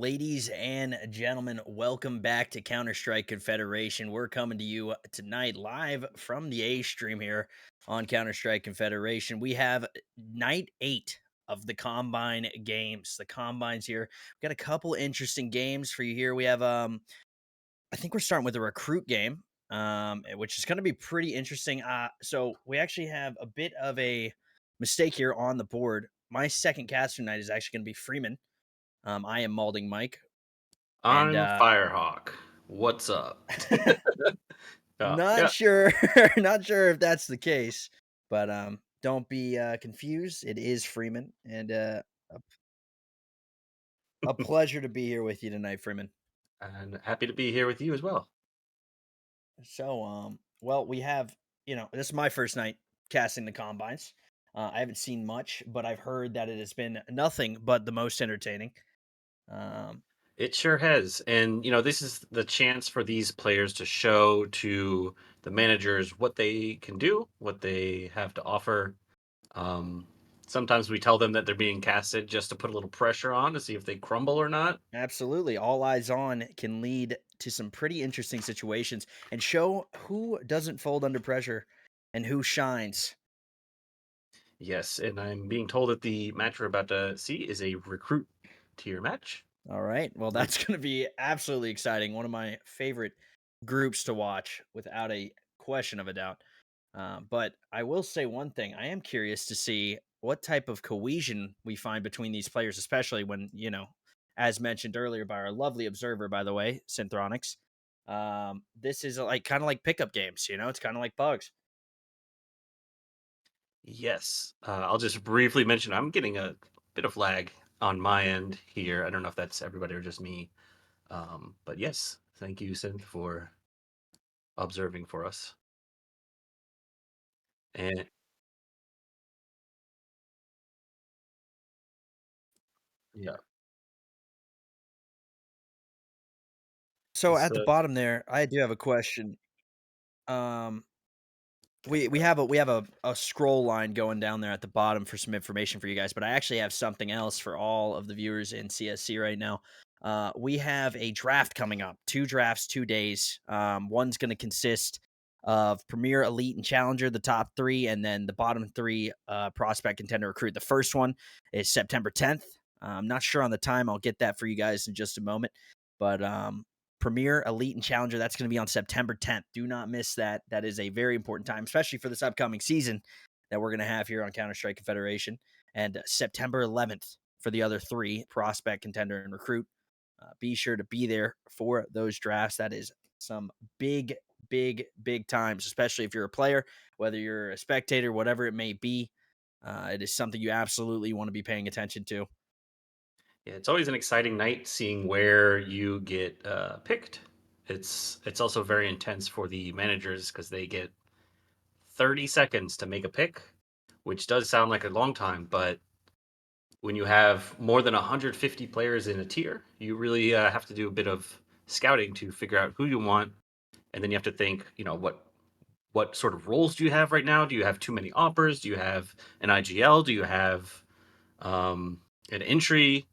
Ladies and gentlemen, welcome back to Counter-Strike Confederation. We're coming to you tonight live from the A stream here on Counter-Strike Confederation. We have night 8 of the Combine games. The Combines here. We've got a couple interesting games for you here. We have I think we're starting with a recruit game, which is going to be pretty interesting. So we actually have a bit of a mistake here on the board. My second caster tonight is actually going to be Freeman. I am Malding Mike, and I'm Firehawk. What's up? not Yeah. sure, not sure if that's the case, but don't be confused. It is Freeman, and a, a pleasure to be here with you tonight, Freeman. And happy to be here with you as well. So, well, we have this is my first night casting the combines. I haven't seen much, but I've heard that it has been nothing but the most entertaining. Um, It sure has. And, this is the chance for these players to show to the managers what they can do, what they have to offer. Um, Sometimes we tell them that they're being casted just to put a little pressure on to see if they crumble or not. Absolutely. All eyes on can lead to some pretty interesting situations and show who doesn't fold under pressure and who shines. Yes. And I'm being told that the match we're about to see is a recruit tier match. All right. Well, Re- that's going to be absolutely exciting. One of my favorite groups to watch without a question of a doubt. But I will say one thing. I am curious to see what type of cohesion we find between these players, especially when, as mentioned earlier by our lovely observer, by the way, Synthronix. This is like kind of like pickup games, it's kind of like bugs. Yes. I'll just briefly mention I'm getting a bit of lag on my end here. I don't know if that's everybody or just me. But yes, thank you, Synth, for observing for us. And yeah, So it's at the bottom there, I do have a question. Um, we okay. have a scroll line going down there at the bottom for some information for you guys, but I actually have something else for all of the viewers in CSC right now. We have a draft coming up. 2 drafts, 2 days. One's going to consist of Premier, Elite, and Challenger, the top 3, and then the bottom 3 prospect, contender, recruit. The first one is September 10th. I'm not sure on the time. I'll get that for you guys in just a moment. But Premier, Elite, and Challenger. That's going to be on September 10th. Do not miss that. That is a very important time, especially for this upcoming season that we're going to have here on Counter Strike Confederation. And September 11th for the other 3 prospect, contender, and recruit. Be sure to be there for those drafts. That is some big, big, big times, especially if you're a player, whether you're a spectator, whatever it may be. It is something you absolutely want to be paying attention to. Yeah, it's always an exciting night seeing where you get picked. It's also very intense for the managers because they get 30 seconds to make a pick, which does sound like a long time, but when you have more than 150 players in a tier, you really have to do a bit of scouting to figure out who you want, and then you have to think, what sort of roles do you have right now? Do you have too many offers? Do you have an IGL? Do you have an entry?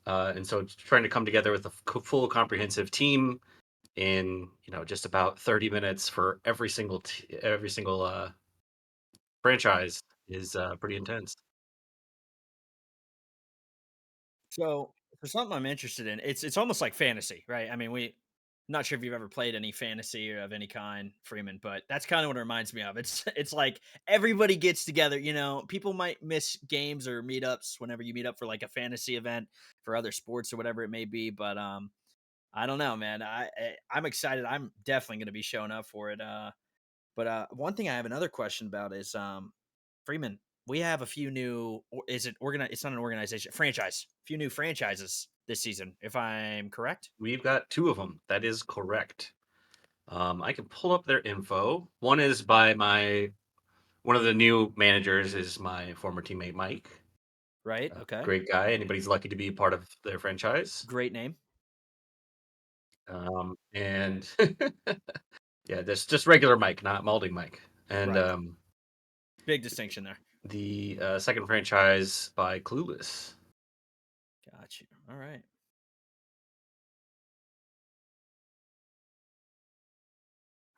And so it's trying to come together with a full comprehensive team in just about 30 minutes for every single franchise is pretty intense. So for something I'm interested in, it's almost like fantasy, right? I mean, not sure if you've ever played any fantasy or of any kind, Freeman, but that's kind of what it reminds me of. It's like everybody gets together. People might miss games or meetups whenever you meet up for like a fantasy event for other sports or whatever it may be. But I don't know, man. I'm excited. I'm definitely going to be showing up for it. But one thing I have another question about is Freeman. We have a few new. Is it organized? It's not an organization. Franchise. A few new franchises this season, if I'm correct. We've got two of them. That is correct. I can pull up their info. One is by my one of the new managers is my former teammate Mike. Right. Okay. Great guy. Anybody's lucky to be part of their franchise. Great name. And yeah, that's just regular Mike, not Malding Mike. And Right. Big distinction there. the second franchise by Clueless. Got you. All right.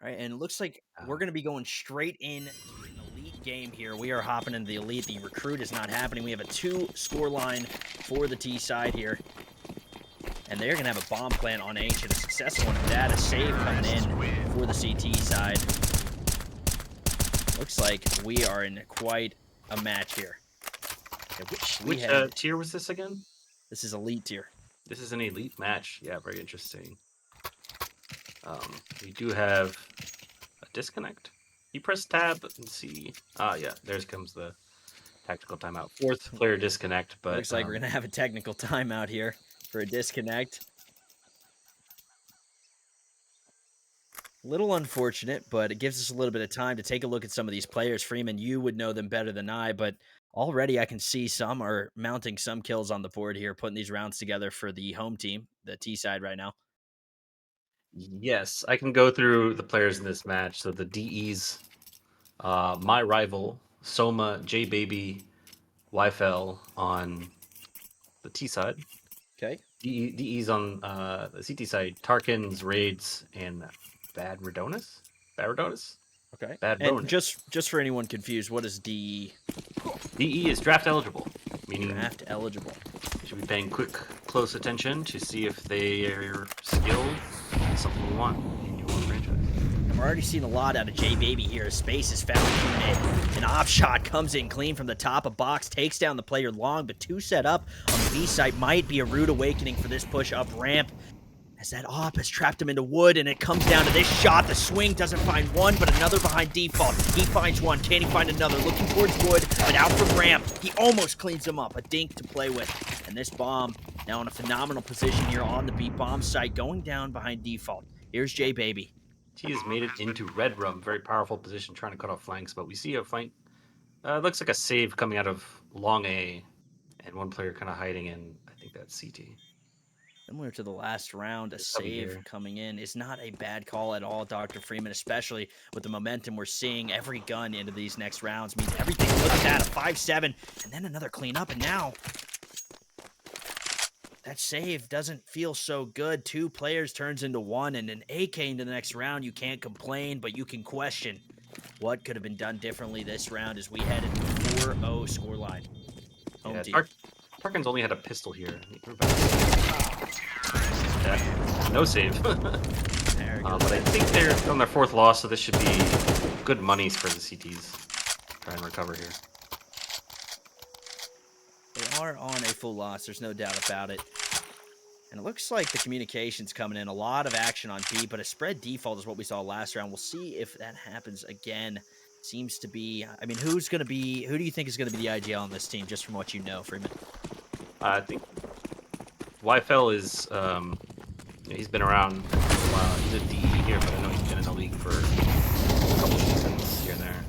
All right, and it looks like we're Uh, going to be going straight in to an elite game here. We are hopping into the elite. The recruit is not happening. We have a 2-score line for the T side here, and they're going to have a bomb plant on H and a successful one of that. A save coming in for the CT side. Looks like we are in quite a match here. We which head. tier was this again? This is elite tier. This is an elite match. Yeah, very interesting. We do have a disconnect. You press tab and see. Ah, yeah, there comes the tactical timeout. Fourth player disconnect, but Looks like we're going to have a technical timeout here for a disconnect. Little unfortunate, but it gives us a little bit of time to take a look at some of these players. Freeman, you would know them better than I, but already I can see some are mounting some kills on the board here, putting these rounds together for the home team, the T side right now. yes, I can go through the players in this match. So the DEs, my rival, Soma, J Baby, YFL on the T side. Okay. DEs on the CT side, Tarkins, Raids, and Bad Radonis? Bad Radonis? Okay. Bad And Ronin. just for anyone confused, what is the DE is draft eligible, meaning draft eligible? you should be paying close attention to see if their skill is something you want in your franchise. We're already seeing a lot out of J Baby here. Space is found in mid. An op shot comes in clean from the top of box, takes down the player long, but 2 set up on the B site might be a rude awakening for this push up ramp. As that op has trapped him into wood, and it comes down to this shot. The swing doesn't find one, but another behind default. He finds one. Can he find another? Looking towards wood, but out from ramp. He almost cleans him up. A dink to play with. And this bomb now in a phenomenal position here on the B bomb site, going down behind default. Here's J Baby. T has made it into red room, very powerful position, trying to cut off flanks, but we see a fight. Looks like a save coming out of long A, and one player kind of hiding in. I think that's CT. Similar to the last round, a They're cubby save here. coming in is not a bad call at all, Dr. Freeman, especially with the momentum we're seeing. Every gun into these next rounds means everything. Look at that, a 5-7, and then another cleanup, and now that save doesn't feel so good. 2 players turns into 1, and an AK into the next round. You can't complain, but you can question what could have been done differently this round as we head into a 4-0 scoreline. Home Yeah, team. Tarkin's only had a pistol here. Yeah, no save. But I think they're on their 4th loss, so this should be good monies for the CTs. Try and recover here. They are on a full loss. There's no doubt about it. And it looks like the communication's coming in. A lot of action on B, but a spread default is what we saw last round. We'll see if that happens again. Seems to be, I mean, who do you think is going to be the IGL on this team, just from what you know, Freeman? I think YFL is, he's been around for a while. He's a DE here, but I know he's been in the league for a couple seasons here and there.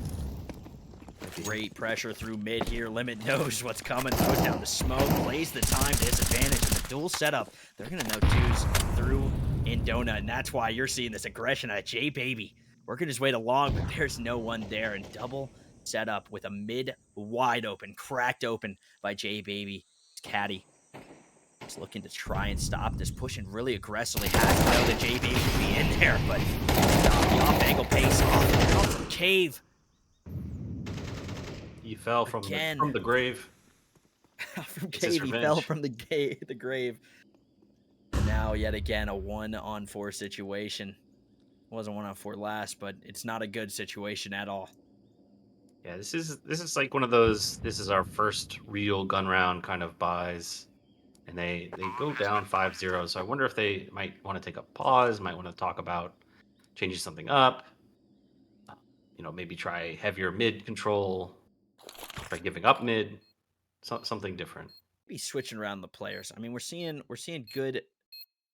Great pressure through mid here. Limit knows what's coming. Throws down the smoke. Plays the time to his advantage. And the dual setup, they're going to know 2s through in Donut. And that's why you're seeing this aggression out of J Baby. Working his way to long, but there's no one there. And double setup with a mid wide open, cracked open by J Baby. It's Caddy. He's looking to try and stop this, pushing really aggressively. Has to know that J Baby could be in there, but the off angle pays off. Out from Cave. He fell from the grave. From Cave, he fell from the grave. And now, yet again, a 1-on-4 situation. It wasn't 1-on-4 last, but it's not a good situation at all. Yeah, this is like one of those. This is our first real gun round kind of buys, and they go down 5-0. So I wonder if they might want to take a pause, might want to talk about changing something up. Maybe try heavier mid control, try giving up mid, something different. Be switching around the players. I mean, we're seeing good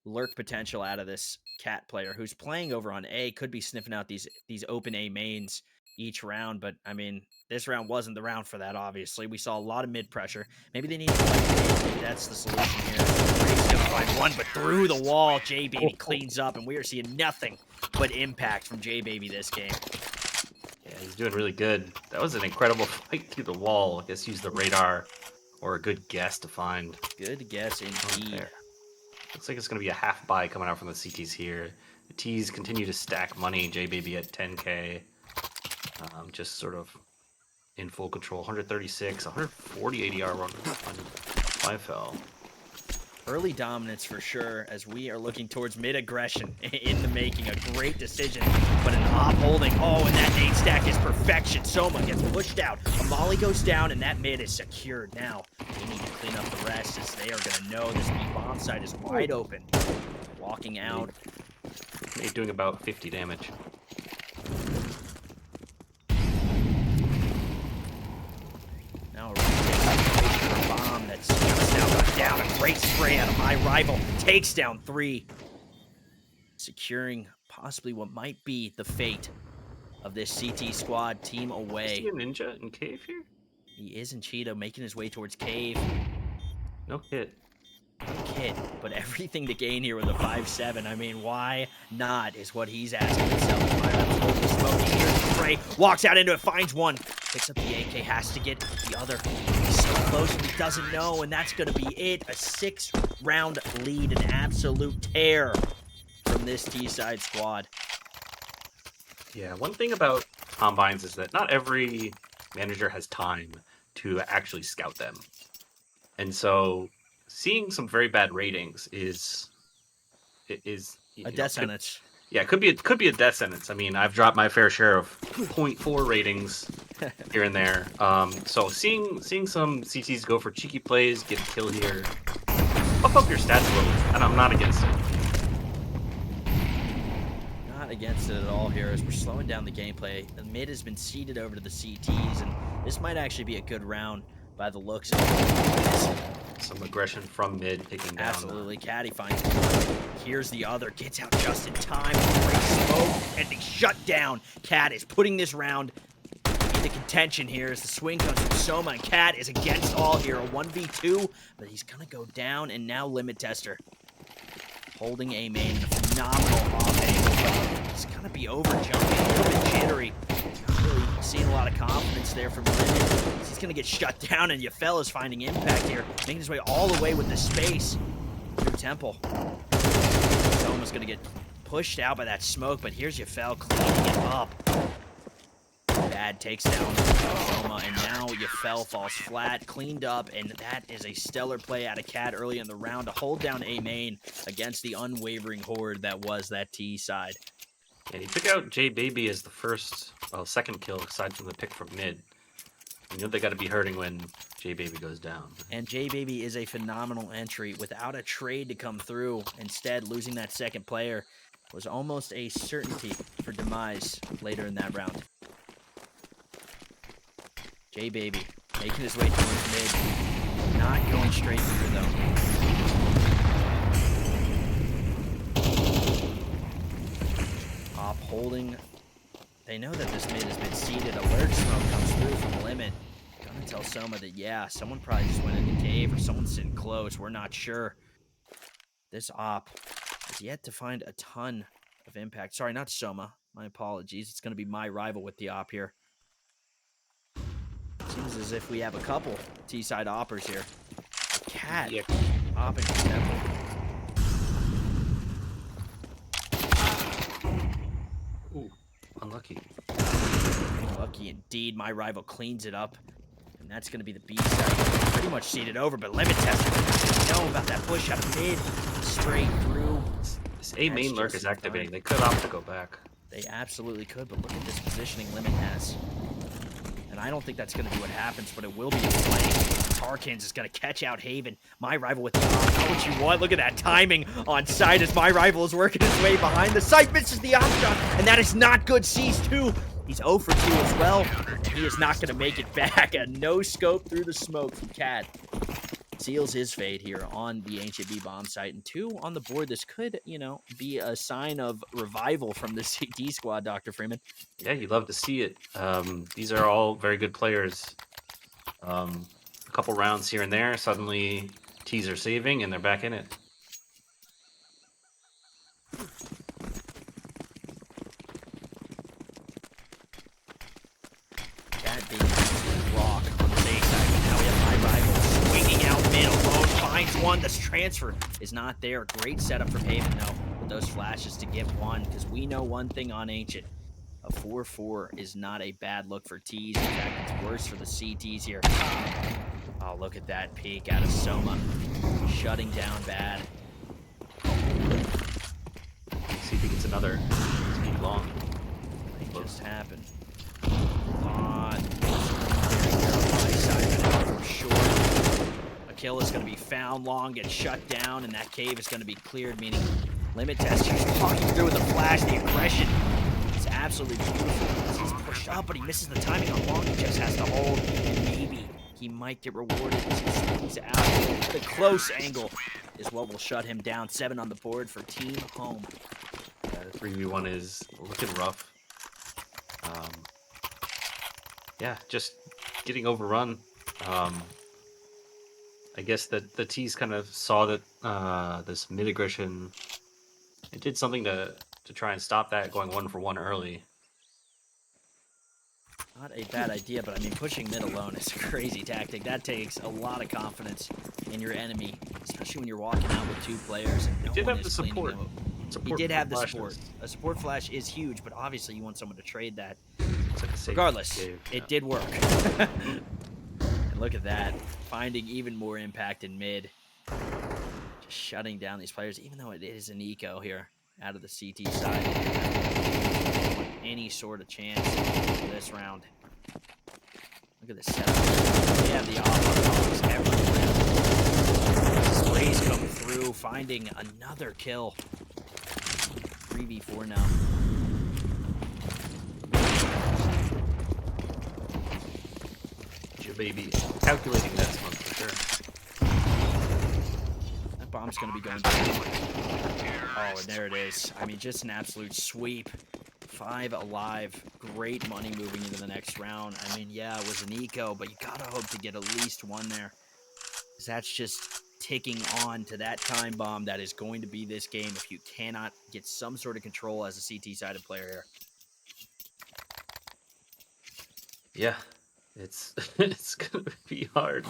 lurk potential out of this Cat player who's playing over on A. Could be sniffing out these open A mains each round, but I mean, this round wasn't the round for that. Obviously, we saw a lot of mid pressure. Maybe they need to maybe that's the solution here. He's gonna find one, but through the wall, J Baby cleans up, and we are seeing nothing but impact from J Baby this game. Yeah, he's doing really good. That was an incredible fight through the wall. I guess use the radar or a good guess to find. Good guess indeed. Looks like it's going to be a half buy coming out from the CTs here. The T's continue to stack money. J-Baby at 10K, just sort of in full control. 136, 140 ADR on YFL. Early dominance for sure, as we are looking towards mid-aggression in the making. A great decision, but an op holding. Oh, and that nade stack is perfection. Soma gets pushed out. A molly goes down, and that mid is secured. Now, they need to clean up the rest, as they are going to know this bomb site is wide open. Walking out. Nade doing about 50 damage. Now a bomb that's just now got down. A great spray out of my rival. Takes down 3. Securing possibly what might be the fate of this CT squad. Team away. Is he a ninja in cave here? He is in Cheeto, making his way towards cave. No kit. Kid, but everything to gain here with a 5-7. I mean, why not is what he's asking himself. Smoking here, spray, walks out into it, finds one, picks up the AK, has to get the other. He's so close, he doesn't know, and that's going to be it. A 6-round lead, an absolute tear from this T-side squad. Yeah, one thing about combines is that not every manager has time to actually scout them. And so seeing some very bad ratings is a death sentence. Yeah, it could be a death sentence. I mean, I've dropped my fair share of 0.4 ratings here and there. So seeing some CTs go for cheeky plays, get a kill here, buff up your stats a little, and I'm not against it. Not against it at all here, as we're slowing down the gameplay. The mid has been seeded over to the CTs, and this might actually be a good round by the looks of it. Some aggression from mid, taking down. Absolutely. Caddy finds one. Here's the other. Gets out just in time. Great smoke. And they shut down. Cat is putting this round into contention here as the swing comes from Soma. And Cat is against all here. A 1v2. But he's going to go down. And now Limit Tester holding a main. A phenomenal off angle. He's going to be over jumping. A little bit jittery. Not really seeing a lot of confidence there from Limit. He's going to get shut down, and Yafel is finding impact here, making his way all the way with the space through Temple. Soma's going to get pushed out by that smoke, but here's Yafel cleaning it up. Bad takes down Soma, and now Yafel falls flat, cleaned up, and that is a stellar play out of Cat early in the round to hold down A main against the unwavering horde that was that T side. Yeah, he took out J-Baby as the second kill, aside from the pick from mid. You know they got to be hurting when J-Baby goes down. And J-Baby is a phenomenal entry without a trade to come through. Instead, losing that second player was almost a certainty for demise later in that round. J-Baby making his way towards mid. Not going straight through, though. Op holding. They know that this mid has been seeded. Alert smoke comes through from Limit. Gonna tell Soma that, yeah, someone probably just went in the cave or someone's sitting close. We're not sure. This op has yet to find a ton of impact. Sorry, not Soma. My apologies. It's going to be my rival with the op here. Seems as if we have a couple T-side oppers here. Cat opping for Temple. Ooh, unlucky. Lucky indeed. My rival cleans it up. And that's going to be the B side. Pretty much seeded over, but Limit Tester doesn't know about that push out of mid. Straight through. This A main lurk is activating. They could opt to go back. They absolutely could, but look at this positioning Limit has. And I don't think that's going to be what happens, but it will be a play. Tarkins is going to catch out Haven. My rival with the op. Not what you want. Look at that timing on site as my rival is working his way behind the site. Misses the op shot, and that is not good. Sees 2. He's 0 for 2 as well. And he is not going to make it back. A no-scope through the smoke from Cat. Seals his fate here on the Ancient B bomb site. And 2 on the board. This could, be a sign of revival from the CT squad, Dr. Freeman. Yeah, you'd love to see it. These are all very good players. A couple rounds here and there. Suddenly, T's are saving, and they're back in it. Cat being rock on the A side. But now we have my rival swinging out mid alone. Finds one. This transfer is not there. Great setup from Haven, though. with those flashes to get one, because we know one thing on Ancient. A 4-4 is not a bad look for T's. In fact, it's worse for the CTs here. Oh, look at that peek out of Soma. Shutting down bad. See if he gets another. It's long. It just happened. From short. A kill is going to be found. Long gets shut down, and that cave is going to be cleared, meaning Limit Test just walking through with a flash. The aggression is absolutely beautiful. He's pushed up, but he misses the timing on Long. He just has to hold, and maybe he might get rewarded as he swings out. The close angle is what will shut him down. 7 on the board for Team Home. Yeah, the 3v1 is looking rough. Yeah, just getting overrun. I guess that the T's kind of saw that this mid aggression. It did something to try and stop that going 1-for-1 early. Not a bad idea, but I mean, pushing mid alone is a crazy tactic. That takes a lot of confidence in your enemy, especially when you're walking out with 2 players and no one is cleaning them up. He did have the support. A support flash is huge, but obviously you want someone to trade that. Like regardless, yeah. It did work. And look at that. Finding even more impact in mid. Just shutting down these players, even though it is an eco here out of the CT side. Any sort of chance for this round. Look at this setup. They have the offense everywhere. Sprays come through, finding another kill. 3v4 now. Baby, calculating that smoke for sure. That bomb's gonna be going down. Oh, and there it is. I mean, just an absolute sweep. 5 alive. Great money moving into the next round. I mean, yeah, it was an eco, but you gotta hope to get at least 1 there. Because that's just ticking on to that time bomb that is going to be this game if you cannot get some sort of control as a CT-sided player here. Yeah. It's it's gonna be hard.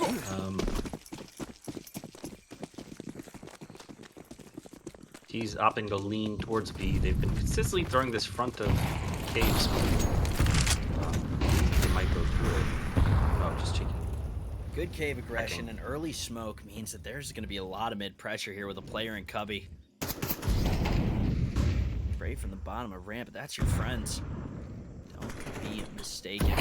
He's opting to lean towards B. They've been consistently throwing this front of caves. They might go through it. Oh, just checking. Good cave aggression and early smoke means that there's going to be a lot of mid pressure here with a player in cubby. Spray from the bottom of ramp, but that's your friends. Don't be mistaken.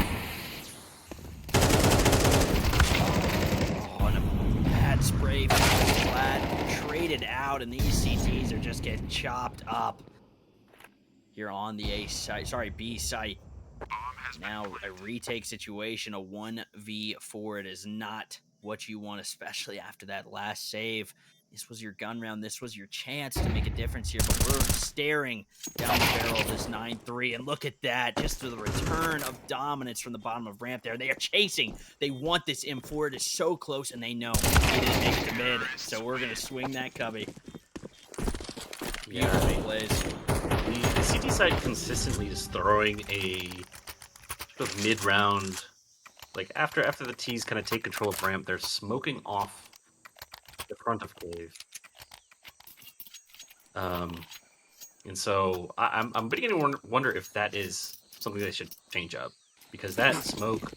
Spray flat, traded out, and these CTs are just getting chopped up here on the A site. Sorry, B site. Now a retake situation, a 1v4. It is not what you want, especially after that last save. This was your gun round. This was your chance to make a difference here, but we're staring down the barrel of this 9-3, and look at that. Just the return of dominance from the bottom of ramp there. They are chasing. They want this M4. It is so close, and they know he didn't make it to mid, so we're going to swing that cubby. Beautiful plays. The CT side consistently is throwing a sort of mid-round, like after the T's kind of take control of ramp, they're smoking off the front of cave. And so I'm beginning to wonder if that is something they should change up, because that smoke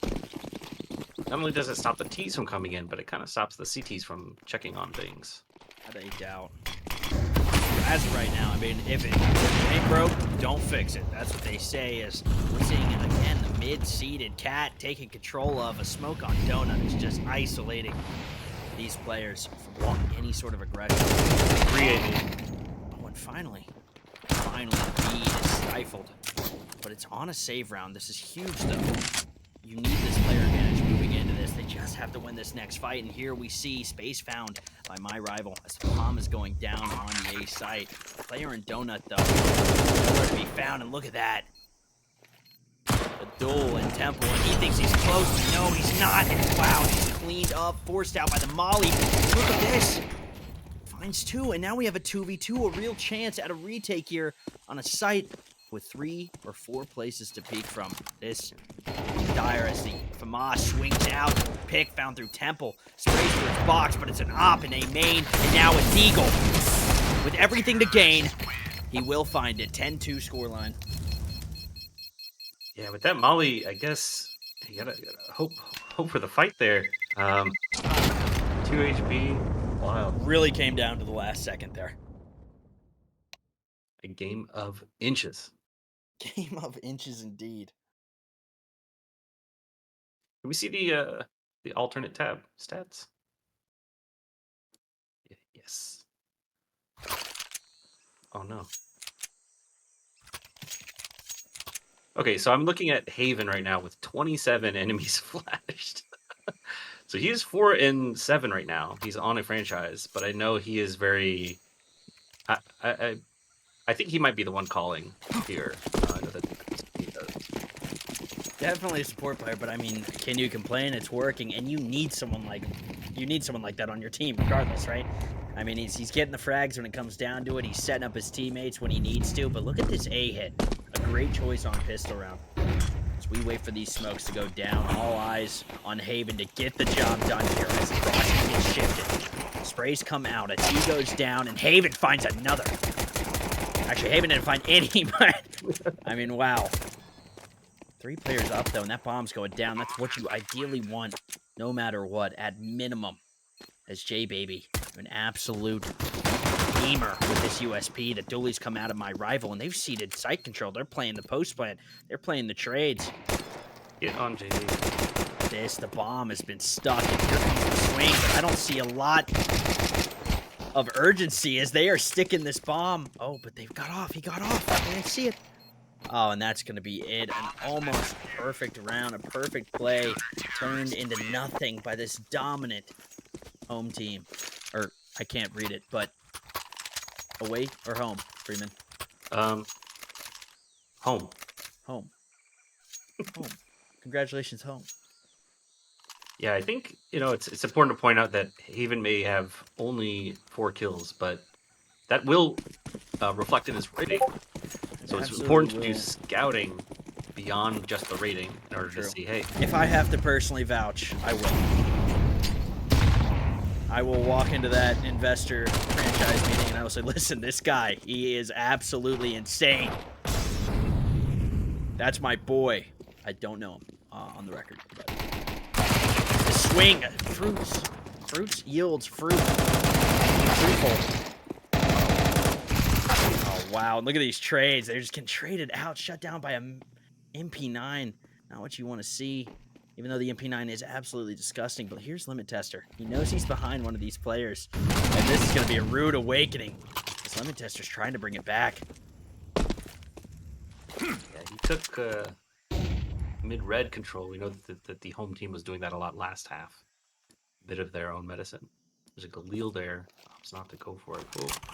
not only does it stop the T's from coming in, but it kind of stops the CTs from checking on things. Without a doubt. As of right now, I mean, if it ain't broke, don't fix it. That's what they say. Is we're seeing it again, the mid-seated cat taking control of a smoke on Donut is just isolating these players from any sort of aggression. Oh, and finally, B is stifled. But it's on a save round. This is huge, though. You need this player advantage moving into this. They just have to win this next fight. And here we see space found by my rival as the bomb is going down on the A site. Player in Donut, though, nowhere to be found. And look at that. A duel in Temple, and he thinks he's close, but no, he's not. And wow, he's cleaned up, forced out by the Molly. Look at this. Finds 2, and now we have a 2v2, a real chance at a retake here on a site with 3 or 4 places to peek from. This dire as the FAMAS swings out. Pick found through Temple. Sprays towards box, but it's an op in A main, and now it's Eagle. With everything to gain, he will find it. 10-2 scoreline. Yeah, with that Molly, I guess you gotta hope for the fight there. 2 HP. Wow. Really came down to the last second there. A game of inches. Game of inches indeed. Can we see the alternate tab stats? Yes. Oh no. Okay, so I'm looking at Haven right now with 27 enemies flashed. So he's 4-7 right now. He's on a franchise, but I know he is very. I I, I I think he might be the one calling here. I know that he does. Definitely a support player, but I mean, can you complain? It's working, and you need someone like that on your team, regardless, right? I mean, he's getting the frags when it comes down to it. He's setting up his teammates when he needs to. But look at this A hit. A great choice on pistol round. As we wait for these smokes to go down, all eyes on Haven to get the job done here as the crossing gets shifted. Sprays come out, a T goes down, and Haven finds another. Actually, Haven didn't find any, but I mean, wow. 3 players up, though, and that bomb's going down. That's what you ideally want, no matter what, at minimum. As J-Baby, an absolute gamer with this USP. The dualies come out of my rival, and they've seeded site control. They're playing the post plant. They're playing the trades. Get on, JD. The bomb has been stuck, and here comes the swing, but I don't see a lot of urgency as they are sticking this bomb. Oh, but they've got off. He got off. I didn't see it. Oh, and that's going to be it. An almost perfect round, a perfect play turned into nothing by this dominant home team. Or, I can't read it, but away or home, Freeman? Home. Home. Home. Congratulations, home. Yeah, I think, it's important to point out that Haven may have only 4 kills, but that will reflect in his rating. So it's important to do scouting beyond just the rating in order to see, hey. If I have to personally vouch, I will. I will walk into that investor franchise meeting and I will say, listen, this guy, he is absolutely insane. That's my boy. I don't know him on the record. But the swing, fruits yields fruit. Fruitful. Oh, wow. And look at these trades. They're just getting traded out, shut down by a MP9. Not what you want to see. Even though the MP9 is absolutely disgusting. But here's Limit Tester. He knows he's behind one of these players. And this is going to be a rude awakening. This Limit Tester's trying to bring it back. Yeah, he took mid-red control. We know that the home team was doing that a lot last half. Bit of their own medicine. There's a Galil there. Opts not to go for it.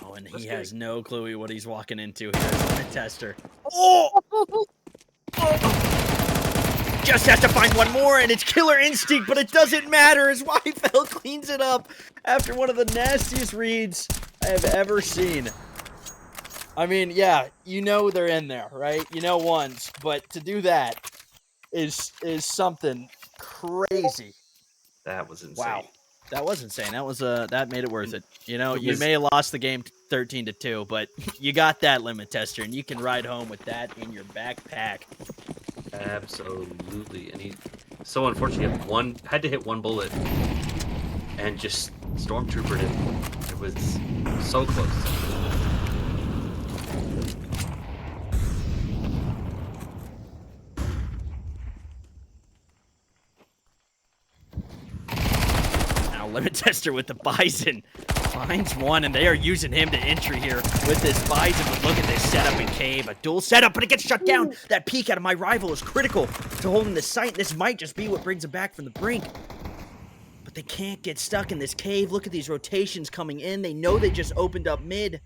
Oh, and he has no clue what he's walking into here. Limit Tester. Oh! Just has to find one more, and it's Killer Instinct, but it doesn't matter as YFL cleans it up after one of the nastiest reads I have ever seen. I mean, yeah, you know they're in there, right? You know once, but to do that is something crazy. That was insane. Wow. That was insane. That was that made it worth it. You know, you may have lost the game 13-2, but you got that Limit Tester, and you can ride home with that in your backpack. Absolutely. And he so unfortunately had to hit one bullet and just stormtroopered it. It was so close. Now Limit Tester with the Bison finds one, and they are using him to entry here with this Bison. But look at this setup in cave, a dual setup, but it gets shut down. That peek out of my rival is critical to holding the site. This might just be what brings him back from the brink. But they can't get stuck in this cave. Look at these rotations coming in. They know they just opened up mid.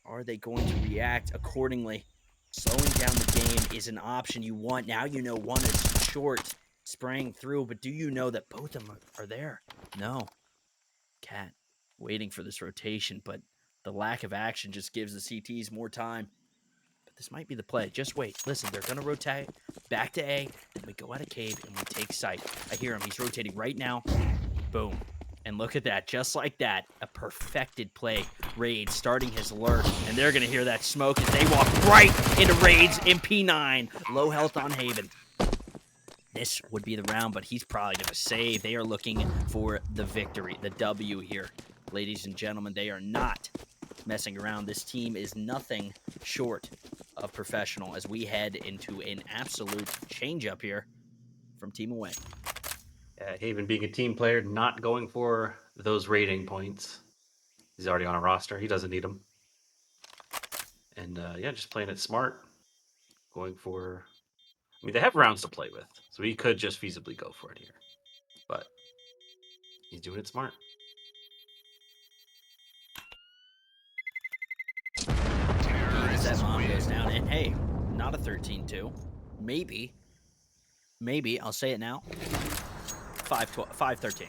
Are they going to react accordingly? Slowing down the game is an option you want. Now you know one is short, spraying through, but do you know that both of them are there? No. Cat waiting for this rotation, but the lack of action just gives the CTs more time. But this might be the play. Just wait. Listen, they're going to rotate back to A, and we go out of cave, and we take site. I hear him. He's rotating right now. Boom. And look at that, just like that, a perfected play. Raid starting his lurk, and they're going to hear that smoke as they walk right into Raid's MP9. Low health on Haven. This would be the round, but he's probably going to save. They are looking for the victory, the W here. Ladies and gentlemen, they are not messing around. This team is nothing short of professional as we head into an absolute change-up here from Team Away. Haven being a team player, not going for those rating points. He's already on a roster. He doesn't need them. And yeah, just playing it smart. Going for... I mean, they have rounds to play with, so he could just feasibly go for it here. But he's doing it smart. That bomb goes down, and hey, not a 13-2. Maybe, I'll say it now, 5-13.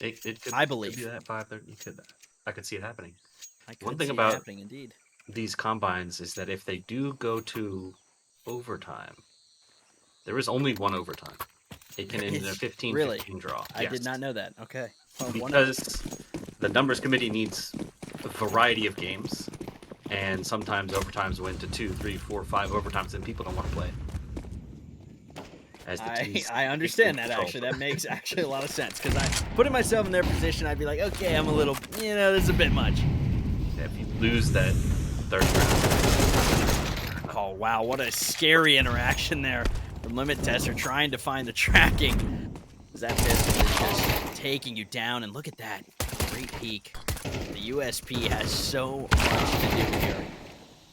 It could, I believe. Could be that 5-13. I could see it happening. One thing about indeed. These combines is that if they do go to overtime, there is only one overtime. It can end in a 15-15 draw. I did not know that. Okay. Well, because the numbers committee needs a variety of games, and sometimes overtimes went to 2, 3, 4, 5 overtimes, and people don't want to play. I understand that, actually. That makes actually a lot of sense, because I putting myself in their position, I'd be like, okay, I'm a little, this is a bit much. Yeah, if you lose that third round. Oh, wow, what a scary interaction there from Limit Tester trying to find the tracking. That pistol is just taking you down, and look at that. Great peek. The USP has so much to do here,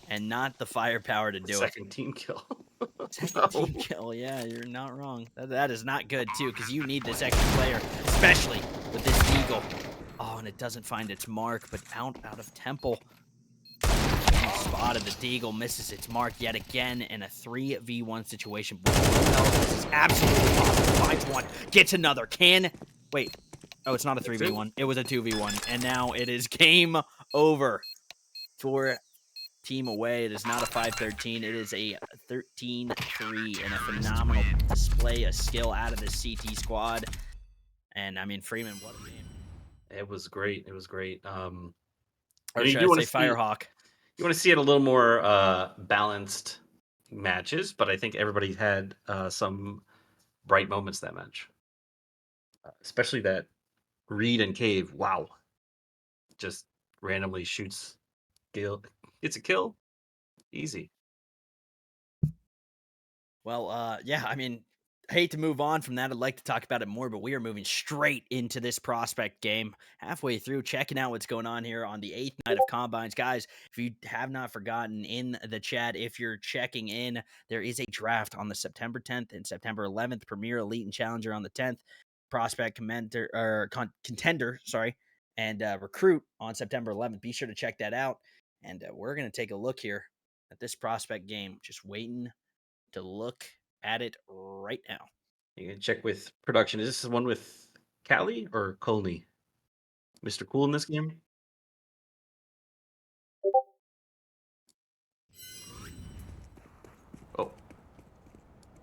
and not the firepower to do Second team kill. Second team kill, yeah, you're not wrong. That is not good, too, because you need this extra player, especially with this Deagle. Oh, and it doesn't find its mark, but out of Temple. Spotted. The Deagle misses its mark yet again in a 3v1 situation. This is absolutely possible. Finds one, gets another. Wait. Oh, it's not a 3v1. It was a 2v1. And now it is game over for Team Away. It is not a 5-13. It is a 13-3 and a phenomenal display of skill out of the CT squad. And, I mean, Freeman, what a game. It was great. It was great. Or should I say Firehawk? You want to see it a little more balanced matches, but I think everybody had some bright moments that match. Especially that Reed and Cave. Wow. Just randomly shoots. It's a kill. Easy. Well, yeah, I mean, I hate to move on from that. I'd like to talk about it more, but we are moving straight into this prospect game. Halfway through, checking out what's going on here on the 8th night of Combines. Guys, if you have not forgotten in the chat, if you're checking in, there is a draft on the September 10th and September 11th, Premier Elite and Challenger on the 10th, Prospect Contender, and Recruit on September 11th. Be sure to check that out. And we're going to take a look here at this prospect game. Just waiting to look at it right now. You can check with production. Is this the one with Callie or Colney? Mr. Cool in this game? Oh.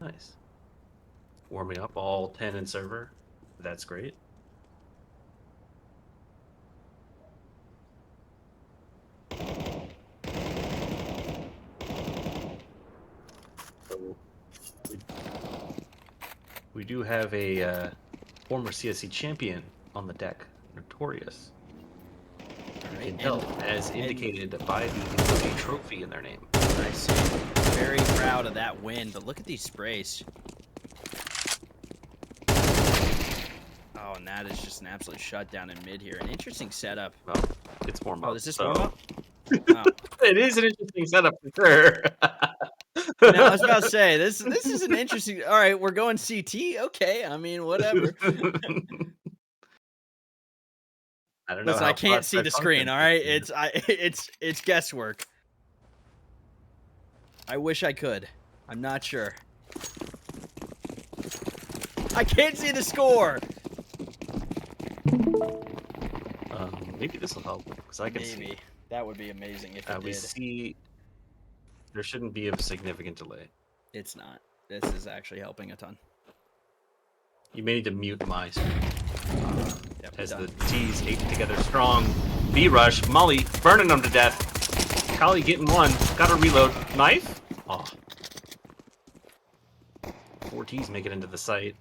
Nice. Warming up all 10 in server. That's great. So we do have a former CSC champion on the deck, Notorious. Right. You can tell, as indicated by the trophy in their name. I see. Very proud of that win, but look at these sprays. Oh, and that is just an absolute shutdown in mid here. An interesting setup. Well, it's warm up. Oh, is this warm up? Oh. It is an interesting setup for sure. No, I was about to say, this is an interesting... All right, we're going CT? Okay, I mean, whatever. I don't know. Listen, I can't see the screen, all right? It's guesswork. I wish I could. I'm not sure. I can't see the score! Maybe this will help, because I can see. That would be amazing if it did. We see there shouldn't be a significant delay. It's not. This is actually helping a ton. You may need to mute my screen. Yep, as done. the T's ate together strong. B rush, Molly burning them to death. Kali getting one, gotta reload. Knife? Oh. 4 T's make it into the site,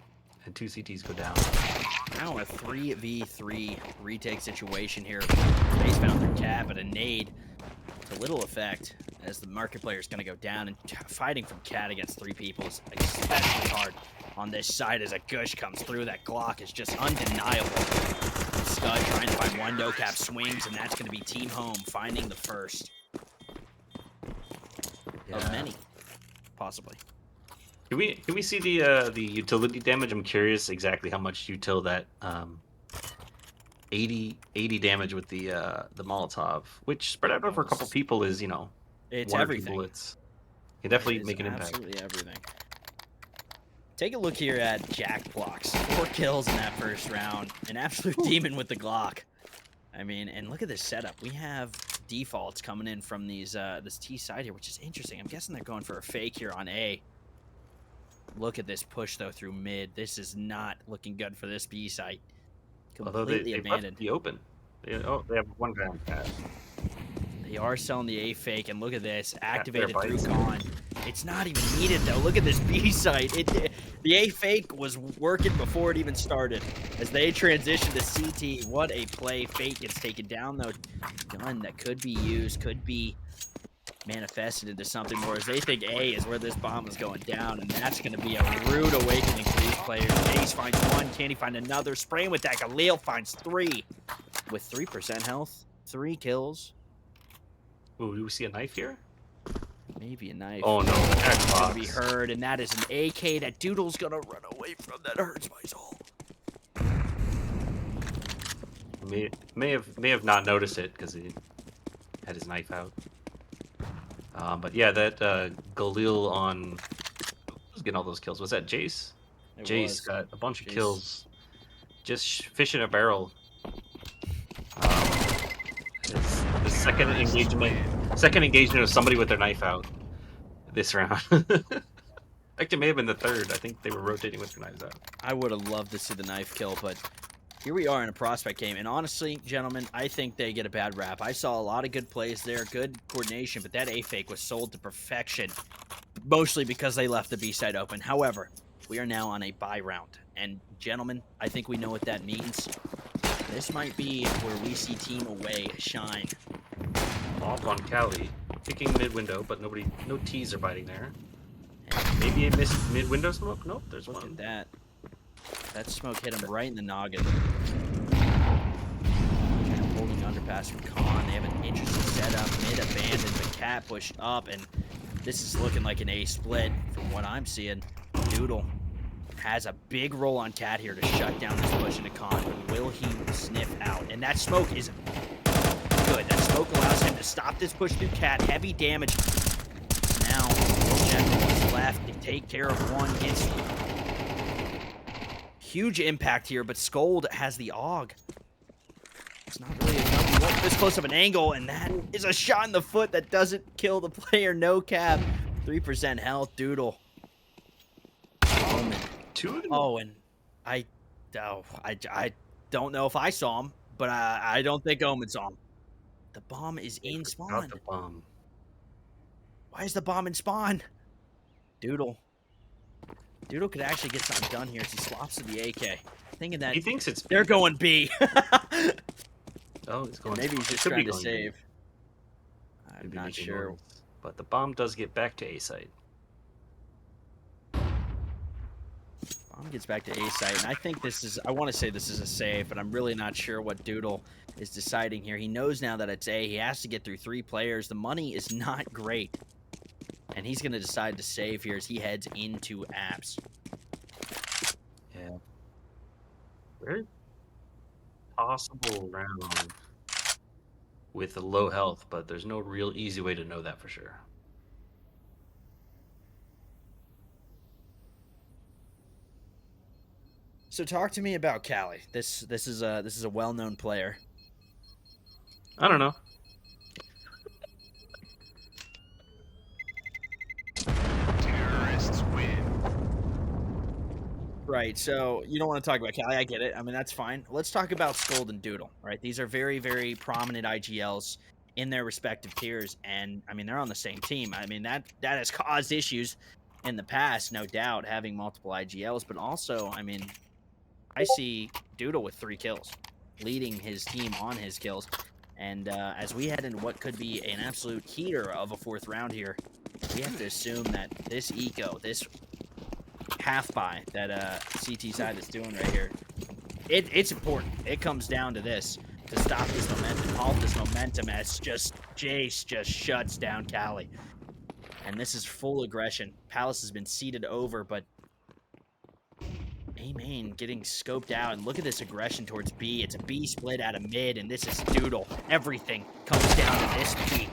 and 2 CTs go down. Now a 3v3 retake situation here. Space found their cat, but a nade to little effect as the market player is going to go down, and fighting from cat against 3 people is especially hard on this side as a gush comes through. That Glock is just undeniable. Scud trying to find one, no cap swings, and that's going to be team home finding the first of many, possibly. Can we see the utility damage? I'm curious exactly how much util that 80 damage with the Molotov, which spread out over a couple people is, you know, It's 1 or 2 everything. bullets. Can definitely It is make an impact. absolutely everything. Take a look here at Jack Blocks. 4 kills in that first round. An absolute demon with the Glock. I mean, and look at this setup. We have defaults coming in from these this T side here, which is interesting. I'm guessing they're going for a fake here on A. Look at this push, though, through mid. This is not looking good for this B site. Although Completely they abandoned. left the open. They have 1 guy on cat. They are selling the A fake, and look at this. Cat Activated fair through bites. con. It's not even needed, though. Look at this B site. The A fake was working before it even started. As they transition to CT, what a play. Fake gets taken down, though. Gun that could be used, could be manifested into something more, as they think A is where this bomb is going down, and that's going to be a rude awakening for these players. Ace finds 1. Can he find another? Spraying with that. Galil finds 3. With 3% health, 3 kills. Ooh, do we see a knife here? Maybe a knife. Oh no, It's gonna be Xbox. heard, and that is an AK that Doodle's gonna run away from. That hurts my soul. May have not noticed it because he had his knife out. But yeah, that Galil on who's getting all those kills? Was that Jace? Jace got a bunch of kills. Just fish in a barrel. It's the second engagement of somebody with their knife out this round. Actually, it may have been the third. I think they were rotating with their knives out. I would have loved to see the knife kill, but here we are in a prospect game. And honestly, gentlemen, I think they get a bad rap. I saw a lot of good plays there, good coordination, but that A-fake was sold to perfection, mostly because they left the B side open. However, we are now on a bye round. And gentlemen, I think we know what that means. This might be where we see Team Away shine. Off on Cali, kicking mid window, but no T's are biting there. Maybe a missed mid window smoke. Nope, there's Look one. at that. That smoke hit him right in the noggin. Holding underpass from Khan. They have an interesting setup. Mid abandoned, but Cat pushed up, and this is looking like an A split from what I'm seeing. Doodle has a big roll on Cat here to shut down this push into Khan. Will he sniff out? And that smoke is good. That smoke allows him to stop this push through Cat. Heavy damage. Now, Jekyll left to take care of one. It's huge impact here, but Scold has the AUG. It's not really enough. You want this close of an angle, and that is a shot in the foot that doesn't kill the player. No cap. 3% health. Doodle. Oh, and I don't know if I saw him, but I don't think Omen saw him. The bomb is in spawn. The bomb. Why is the bomb in spawn? Doodle. Doodle could actually get something done here as he swaps to the AK. Thinking that He thinks it's they're going B. Oh, it's going. Maybe he's just trying to save. I'm not sure. But the bomb does get back to A site. Bomb gets back to A site, and I think this is, I want to say this is a save, but I'm really not sure what Doodle is deciding here. He knows now that it's A. He has to get through 3 players. The money is not great. And he's going to decide to save here as he heads into apps. Yeah. Very possible round with a low health, but there's no real easy way to know that for sure. So talk to me about Cali. This is a well-known player. I don't know. Terrorists win. Right, so you don't wanna talk about Cali, I get it, I mean, that's fine. Let's talk about Scold and Doodle, right? These are very, very prominent IGLs in their respective tiers, and, I mean, they're on the same team. I mean, that has caused issues in the past, no doubt, having multiple IGLs, but also, I mean, I see Doodle with 3 kills, leading his team on his kills, and, as we head into what could be an absolute heater of a 4th round here, we have to assume that this eco, this half buy that CT side is doing right here, it's important. It comes down to this to stop this momentum, halt this momentum as just Jace just shuts down Cali. And this is full aggression. Palace has been seated over, but A main getting scoped out. And look at this aggression towards B. It's a B split out of mid, and this is Doodle. Everything comes down to this peak.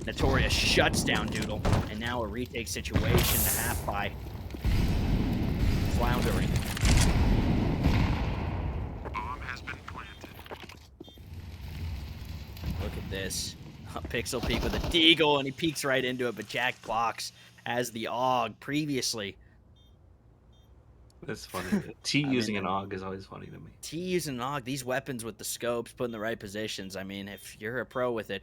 Notorious shuts down Doodle, and now a retake situation. The half buy floundering. Look at this. A pixel peek with a deagle, and he peeks right into it, but Jack blocks as the AUG previously. That's funny. T I mean, using an AUG is always funny to me. T using AUG, these weapons with the scopes, put in the right positions. I mean, if you're a pro with it,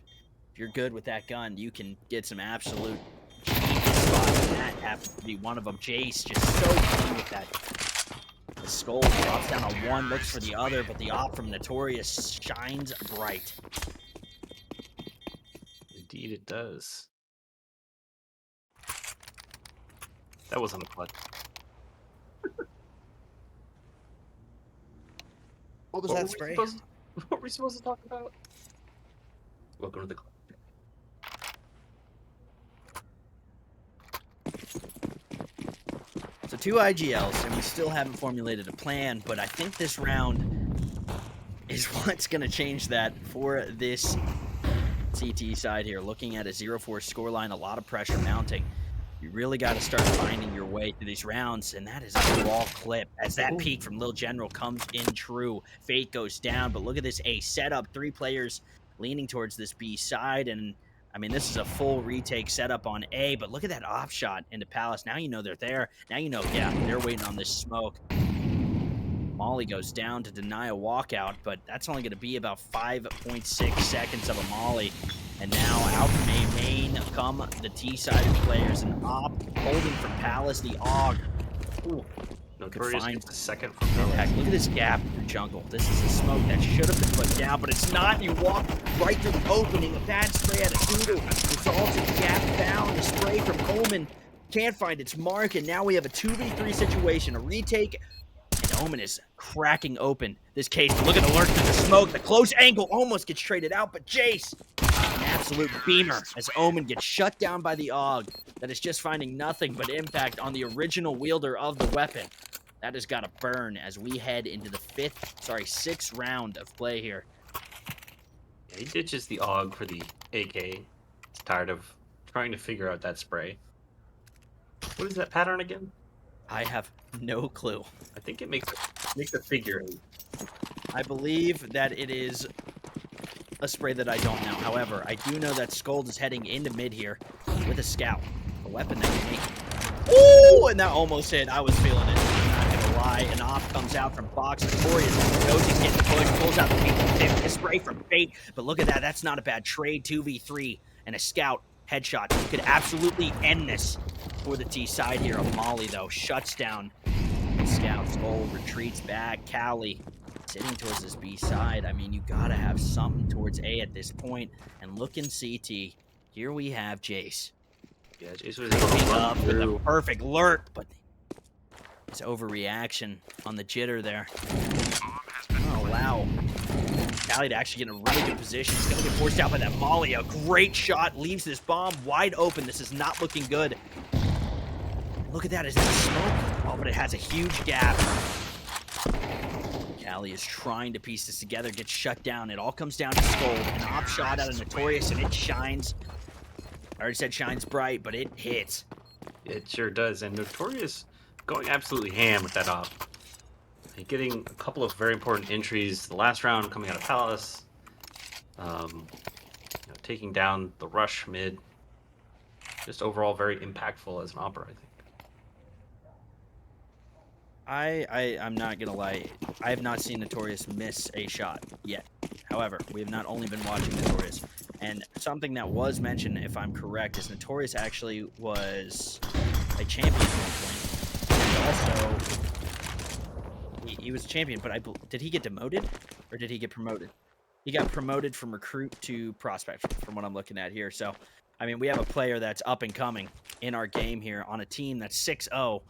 if you're good with that gun, you can get some absolute genius spots, and that happens to be one of them. Jace just so clean with that. The skull drops down on one, looks for the other, but the op from Notorious shines bright. Indeed, it does. That wasn't a clutch. What was that spray? What were we supposed to talk about? Welcome to the club. So 2 IGLs, and we still haven't formulated a plan, but I think this round is what's going to change that for this CT side here. Looking at a 0-4 scoreline, a lot of pressure mounting. You really got to start finding your way through these rounds, and that is a raw clip as that peak from Lil General comes in true. Fate goes down, but look at this A setup. 3 players leaning towards this B side, and I mean, this is a full retake setup on A, but look at that off shot into Palace. Now you know they're there. Now you know, yeah, they're waiting on this smoke. Molly goes down to deny a walkout, but that's only going to be about 5.6 seconds of a Molly. And now out from A main come the T-sided players. An op holding from Palace, the AUG. Ooh, Notorious find gets a second from impact. Look at this gap through jungle. This is the smoke that should have been put down, but it's not. You walk right through the opening. A bad spray at a Doodle results in gap found. The spray from Omen can't find its mark, and now we have a 2v3 situation. A retake. Omen is cracking open this case. Look at the lurk through the smoke. The close angle almost gets traded out, but Jace, an absolute beamer as Omen gets shut down by the AUG that is just finding nothing but impact on the original wielder of the weapon. That has got to burn as we head into the 6th round of play here. Yeah, he ditches the AUG for the AK. He's tired of trying to figure out that spray. What is that pattern again? I have no clue. I think it makes a figure 8. I believe that it is a spray that I don't know. However, I do know that Scold is heading into mid here with a scout. A weapon that can make... Ooh! And that almost hit. I was feeling it. I'm not going to lie. An op comes out from Box. Notorious knows he's getting pushed. Pulls out the P50. A spray from Fate. But look at that. That's not a bad trade. 2v3 and a scout headshot. You could absolutely end this for the T side here. A Molly, though, shuts down the scout's goal. Retreats back. Cali sitting towards this B side. I mean, you gotta have something towards A at this point. And look in CT. Here we have Jace. Yeah, Jace was Picking up with a through. perfect lurk, but it's overreaction on the jitter there. Oh, wow. Cali to actually get in a really good position. He's gonna get forced out by that Molly. A great shot. Leaves this bomb wide open. This is not looking good. Look at that. Is that a smoke? Oh, but it has a huge gap. Cali is trying to piece this together, gets shut down. It all comes down to Scold. An op shot out of Notorious, and it shines. I already said shines bright, but it hits. It sure does. And Notorious going absolutely ham with that op. Getting a couple of very important entries. The last round coming out of Palace. Taking down the rush mid. Just overall very impactful as an opera, I think. I'm not gonna lie. I have not seen Notorious miss a shot yet. However, we have not only been watching Notorious, and something that was mentioned, if I'm correct, is Notorious actually was a champion at one point. And also, he was a champion, but did he get demoted or did he get promoted? He got promoted from recruit to prospect, from what I'm looking at here. So, I mean, we have a player that's up and coming in our game here on a team that's 6-0.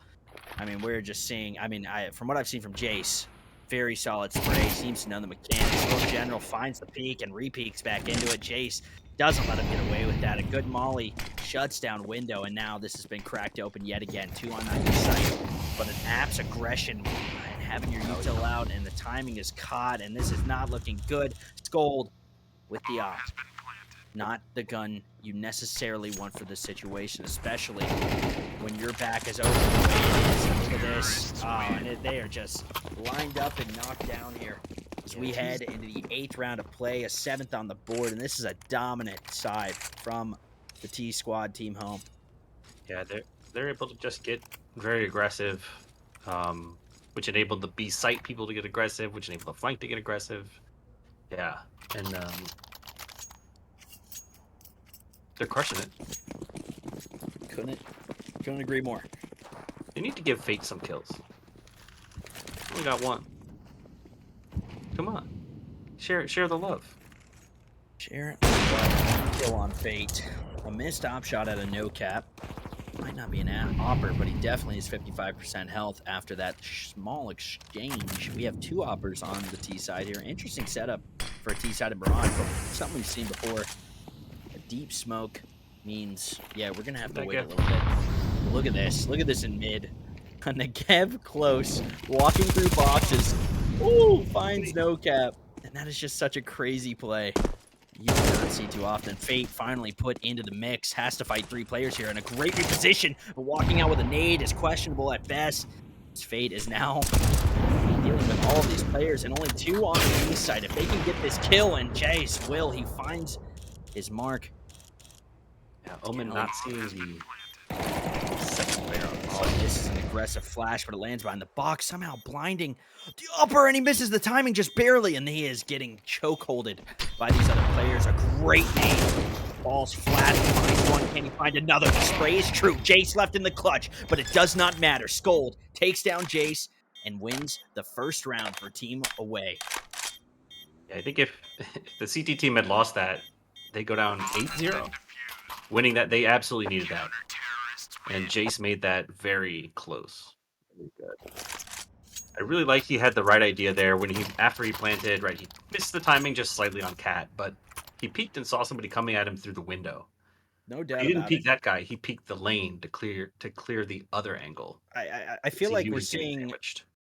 I mean, we're just seeing. I mean, from what I've seen from Jace, very solid spray. Seems to know the mechanics. Will General finds the peak and repeaks back into it. Jace doesn't let him get away with that. A good molly shuts down window, and now this has been cracked open yet again. 2 on 9 site, but an App's aggression and having your util out, and the timing is caught, and this is not looking good. Scold with the op. Not the gun you necessarily want for this situation, especially when your back is open the way it is. And look at this. Oh, and they are just lined up and knocked down here as we head into the 8th round of play, a 7th on the board, and this is a dominant side from the T Squad team home. Yeah, they're able to just get very aggressive, which enabled the B site people to get aggressive, which enabled the flank to get aggressive. Yeah, and they're crushing it. Couldn't agree more. They need to give Fate some kills. We got one. Come on, share the love. Share it. Kill on Fate. A missed op shot at a no cap. Might not be an opper, but he definitely is 55% health after that small exchange. We have 2 oppers on the T side here. Interesting setup for a T side of Barrage, but something we've seen before. A deep smoke means, yeah, we're gonna have to wait a little bit. Look at this. Look at this in mid. Negev close, walking through boxes. Ooh, finds no cap. And that is just such a crazy play. You do not see too often. Fate finally put into the mix. Has to fight 3 players here in a great reposition. But walking out with a nade is questionable at best. Fate is now dealing with all of these players and only 2 on the east side. If they can get this kill, and Jace will, he finds his mark. Yeah, Omen not seeing the second player on the Oh, this is an aggressive flash, but it lands behind the box, somehow blinding the upper, and he misses the timing just barely, and he is getting chokeholded by these other players. A great name. Falls flat, he finds one. Can he find another? The spray is true. Jace left in the clutch, but it does not matter. Scold takes down Jace and wins the first round for team away. Yeah, I think if the CT team had lost that, they go down 8-0. Winning that, they absolutely needed that. And Jace made that very close. Really good. I really like he had the right idea there when after he planted, right, he missed the timing just slightly on Cat, but he peeked and saw somebody coming at him through the window. No doubt. He didn't peek that guy, he peeked the lane to clear the other angle. I feel like we're seeing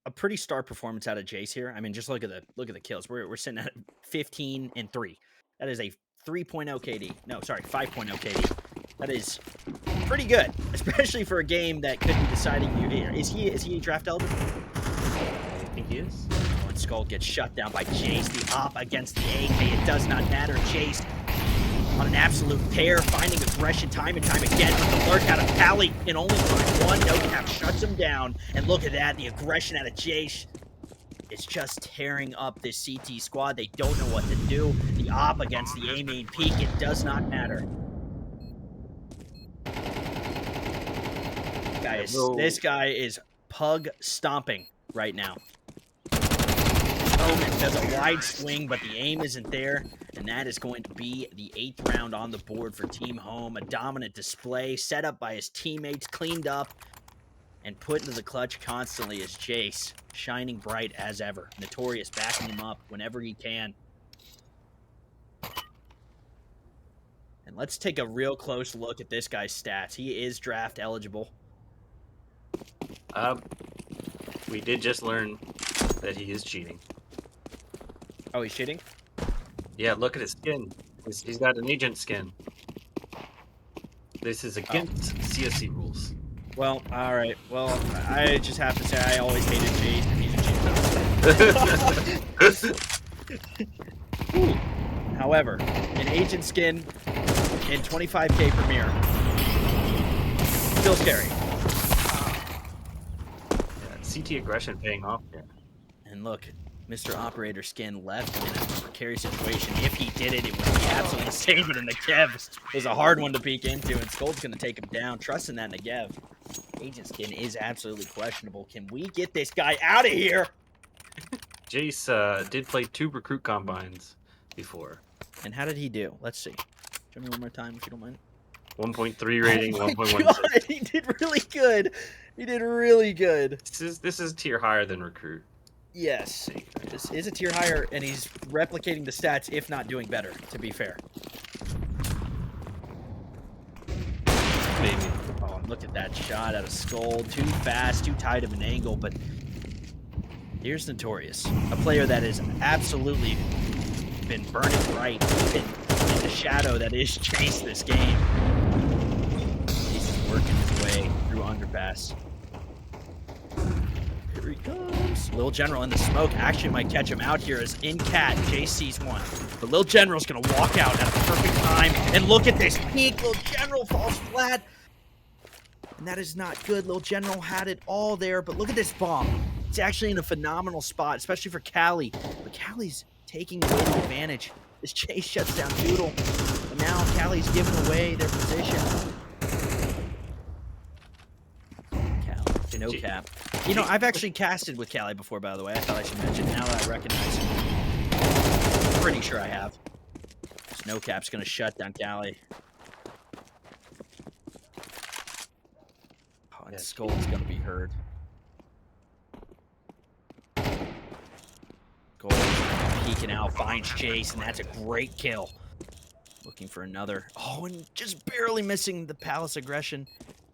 a pretty star performance out of Jace here. I mean, just look at the kills. We're sitting at 15 and 3. That is a 3.0 KD. No, sorry, 5.0 KD. That is pretty good, especially for a game that could be deciding. Is he draft eligible? I think he is. When Skull gets shut down by Jace, the op against the AK, it does not matter. Jace on an absolute tear, finding aggression time and time again, but the lurk out of Pally can only find one. No cap shuts him down, and look at that, the aggression out of Jace. It's just tearing up this CT squad. They don't know what to do. The op against the A main peak, it does not matter. Guys, this guy is pug stomping right now. Omen does a wide swing, but the aim isn't there, and that is going to be the 8th round on the board for Team Home. A dominant display set up by his teammates, cleaned up, and put into the clutch constantly is Jace, shining bright as ever. Notorious backing him up whenever he can. And let's take a real close look at this guy's stats. He is draft eligible. We did just learn that he is cheating. Oh, he's cheating? Yeah, look at his skin. He's got an agent skin. This is against CSC rules. Well, all right. Well, I just have to say I always hated Jace, and he's a cheater. However, an agent skin in 25K Premier. Still scary. CT aggression paying off here. And look, Mr. Operator Skin left in a precarious situation. If he did it, it would be absolutely insane. But in the Negev was a hard one to peek into, and Skull's going to take him down. Trusting that Negev. Agent Skin is absolutely questionable. Can we get this guy out of here? Jace did play 2 recruit combines before. And how did he do? Let's see. Show me one more time if you don't mind. 1.3 rating, Oh my 1.16. God, he did really good. He did really good. This is tier higher than recruit. Yes, this is a tier higher, and he's replicating the stats, if not doing better, to be fair. Maybe. Oh, look at that shot out of Skull. Too fast, too tight of an angle, but here's Notorious, a player that has absolutely been burning bright, even in the shadow that is Chase this game. He's working his way through underpass. Here he comes. Lil General in the smoke actually might catch him out here as in cat. Jace sees one. But Lil General's going to walk out at a perfect time. And look at this peek. Lil General falls flat. And that is not good. Lil General had it all there. But look at this bomb. It's actually in a phenomenal spot, especially for Cali. But Cali's taking away the advantage. This Chase shuts down Doodle. And now Cali's giving away their position. Cali, no cap. You know, I've actually casted with Cali before, by the way. I thought I should mention now that I recognize him. Pretty sure I have. No cap's gonna shut down Cali. Oh, and Skull's gonna be heard. Skull peeking out, finds Chase, and that's a great kill. Looking for another. Oh, and just barely missing the Palace aggression.